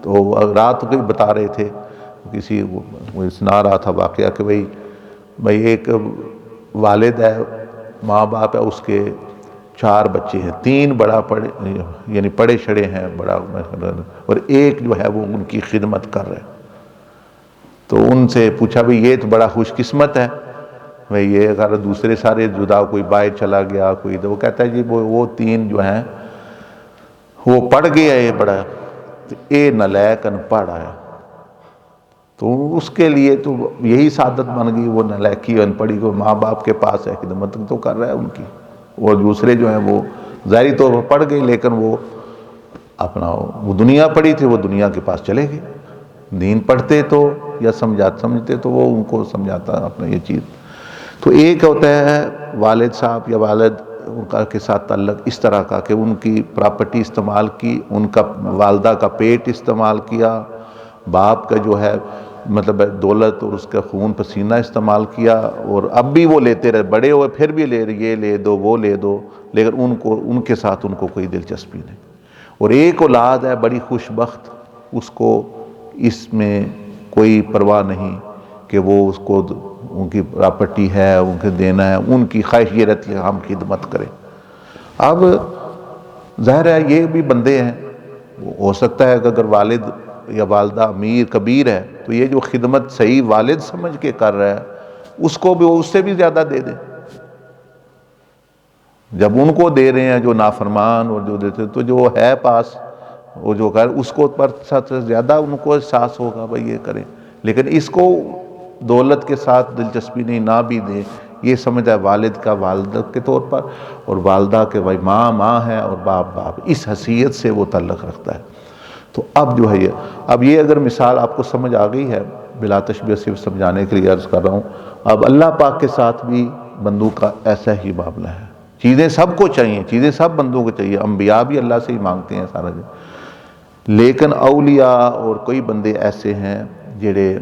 تو رات کو بتا رہے تھے، کسی وہ سنا رہا تھا واقعہ کہ بھئی ایک والد ہے، ماں باپ ہے، اس کے 4 بچے ہیں، 3 بڑا پڑھے یعنی پڑھے شڑے ہیں بڑا، اور ایک جو ہے وہ ان کی خدمت کر رہے. تو ان سے پوچھا بھئی یہ تو بڑا خوش قسمت ہے، بھئی یہ اگر دوسرے سارے جدا، کوئی باہر چلا گیا کوئی، تو وہ کہتا ہے جی وہ 3 جو ہیں وہ پڑھ گیا، یہ بڑا اے نالائق ان پڑھ آیا. تو اس کے لیے تو یہی سعادت بن گئی، وہ نالائقی ان پڑھی کو ماں باپ کے پاس ہے، خدمت تو کر رہا ہے ان کی. اور دوسرے جو ہیں وہ ظاہری طور پر پڑھ گئے لیکن وہ اپنا وہ دنیا پڑھی تھی، وہ دنیا کے پاس چلے گئے. دین پڑھتے تو یا سمجھتے تو وہ ان کو سمجھاتا اپنا یہ چیز. تو ایک ہوتا ہے والد صاحب یا والد ان کا کے ساتھ تعلق اس طرح کا کہ ان کی پراپرٹی استعمال کی، ان کا والدہ کا پیٹ استعمال کیا، باپ کا جو ہے مطلب دولت اور اس کا خون پسینہ استعمال کیا، اور اب بھی وہ لیتے رہے، بڑے ہوئے پھر بھی لے رہے، یہ لے دو وہ لے دو، لیکن ان کے ساتھ ان کو کوئی دلچسپی نہیں. اور ایک اولاد ہے بڑی خوش بخت، اس کو اس میں کوئی پرواہ نہیں کہ وہ اس کو ان کی پراپرٹی ہے، ان کے دینا ہے، ان کی خواہش یہ رہتی ہے ہم خدمت کریں. اب ظاہر ہے یہ بھی بندے ہیں، ہو سکتا ہے کہ اگر والد یا والدہ امیر کبیر ہے تو یہ جو خدمت صحیح والد سمجھ کے کر رہا ہے اس کو بھی اس سے بھی زیادہ دے دیں. جب ان کو دے رہے ہیں جو نافرمان اور جو دیتے، تو جو ہے پاس وہ جو کر اس کو پر ساتھ زیادہ ان کو احساس ہوگا بھائی یہ کریں. لیکن اس کو دولت کے ساتھ دلچسپی نہیں، نہ بھی دیں، یہ سمجھا والد کا والدہ کے طور پر، اور والدہ کے بھائی ماں ہے اور باپ باپ، اس حیثیت سے وہ تعلق رکھتا ہے. تو اب جو ہے اب یہ اگر مثال آپ کو سمجھ آ گئی ہے، بلا تشبیہ صرف سمجھانے کے لیے عرض کر رہا ہوں. اب اللہ پاک کے ساتھ بھی بندوں کا ایسا ہی معاملہ ہے. چیزیں سب کو چاہیے، چیزیں سب بندوں کو چاہیے، انبیاء بھی اللہ سے ہی مانگتے ہیں سارا دن. لیکن اولیاء اور کوئی بندے ایسے ہیں جڑے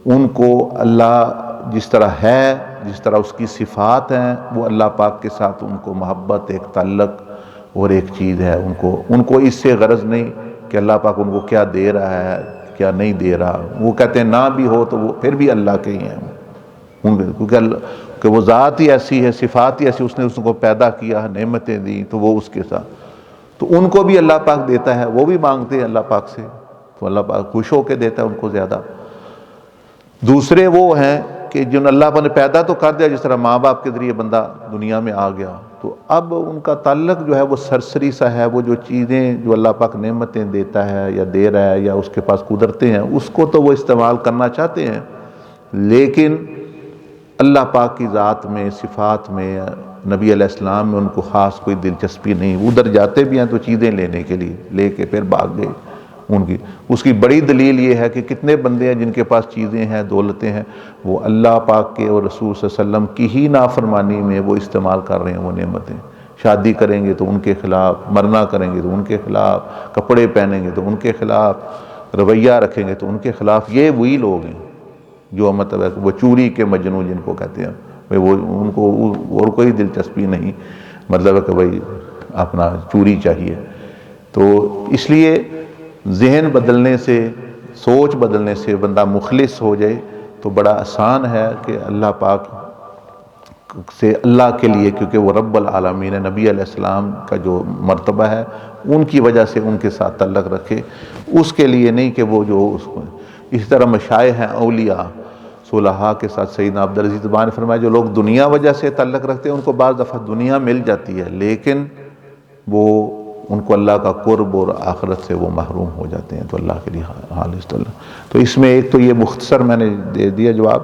ان کو اللہ جس طرح ہے، جس طرح اس کی صفات ہیں، وہ اللہ پاک کے ساتھ ان کو محبت، ایک تعلق اور ایک چیز ہے. ان کو اس سے غرض نہیں کہ اللہ پاک ان کو کیا دے رہا ہے کیا نہیں دے رہا. وہ کہتے ہیں نہ بھی ہو تو وہ پھر بھی اللہ کے ہی ہیں، کیونکہ وہ ذات ہی ایسی ہے، صفات ہی ایسی، اس نے اس کو پیدا کیا، نعمتیں دی تو وہ اس کے ساتھ. تو ان کو بھی اللہ پاک دیتا ہے، وہ بھی مانگتے ہیں اللہ پاک سے، تو اللہ پاک خوش ہو کے دیتا ہے ان کو زیادہ. دوسرے وہ ہیں کہ جن اللہ پاک نے پیدا تو کر دیا، جس طرح ماں باپ کے ذریعے بندہ دنیا میں آ گیا، تو اب ان کا تعلق جو ہے وہ سرسری سا ہے. وہ جو چیزیں جو اللہ پاک نعمتیں دیتا ہے یا دے رہا ہے یا اس کے پاس قدرتیں ہیں، اس کو تو وہ استعمال کرنا چاہتے ہیں، لیکن اللہ پاک کی ذات میں، صفات میں، نبی علیہ السلام میں ان کو خاص کوئی دلچسپی نہیں. ادھر جاتے بھی ہیں تو چیزیں لینے کے لیے، لے کے پھر بھاگ گئے. اس کی بڑی دلیل یہ ہے کہ کتنے بندے ہیں جن کے پاس چیزیں ہیں، دولتیں ہیں، وہ اللہ پاک کے اور رسول صلی اللہ علیہ وسلم کی ہی نافرمانی میں وہ استعمال کر رہے ہیں وہ نعمتیں. شادی کریں گے تو ان کے خلاف، مرنا کریں گے تو ان کے خلاف، کپڑے پہنیں گے تو ان کے خلاف، رویہ رکھیں گے تو ان کے خلاف. یہ وہی لوگ ہیں جو مطلب ہے وہ چوری کے مجنون جن کو کہتے ہیں، وہ ان کو اور کوئی دلچسپی نہیں، مطلب ہے کہ بھائی اپنا چوری چاہیے. تو اس لیے ذہن بدلنے سے، سوچ بدلنے سے بندہ مخلص ہو جائے تو بڑا آسان ہے کہ اللہ پاک سے اللہ کے لیے، کیونکہ وہ رب العالمین ہے، نبی علیہ السلام کا جو مرتبہ ہے ان کی وجہ سے ان کے ساتھ تعلق رکھے، اس کے لیے نہیں کہ وہ جو اس کو. اسی طرح مشائخ ہیں، اولیاء صلحاء کے ساتھ سیدنا عبدالعزیز نے فرمایا جو لوگ دنیا وجہ سے تعلق رکھتے ہیں ان کو بعض دفعہ دنیا مل جاتی ہے، لیکن وہ ان کو اللہ کا قرب اور آخرت سے وہ محروم ہو جاتے ہیں. تو اللہ کے لیے خالص تو اس میں ایک تو یہ مختصر میں نے دے دیا جواب.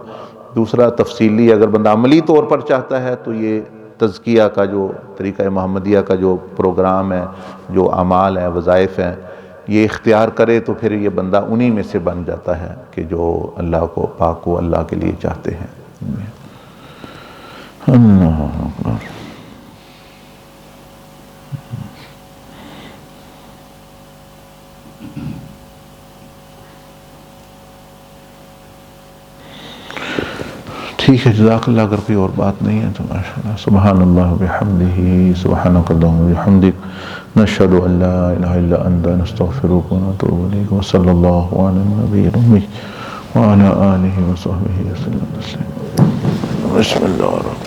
دوسرا تفصیلی اگر بندہ عملی طور پر چاہتا ہے تو یہ تزکیہ کا جو طریقہ محمدیہ کا جو پروگرام ہے، جو اعمال ہیں، وظائف ہیں، یہ اختیار کرے تو پھر یہ بندہ انہی میں سے بن جاتا ہے کہ جو اللہ کو پاک کو اللہ کے لیے چاہتے ہیں. اللہ اکبر. ٹھیک ہے، جزاک اللہ. اگر کوئی اور بات نہیں ہے تو ماشاءاللہ. سبحان اللہ بحمدہ، سبحانک اللہم وبحمدک، نشہد ان لا الہ الا انت، نستغفرک ونتوب الیک، وصلی اللہ علی النبی الامی وعلی آلہ وصحبہ وسلم. بسم اللہ الرحمن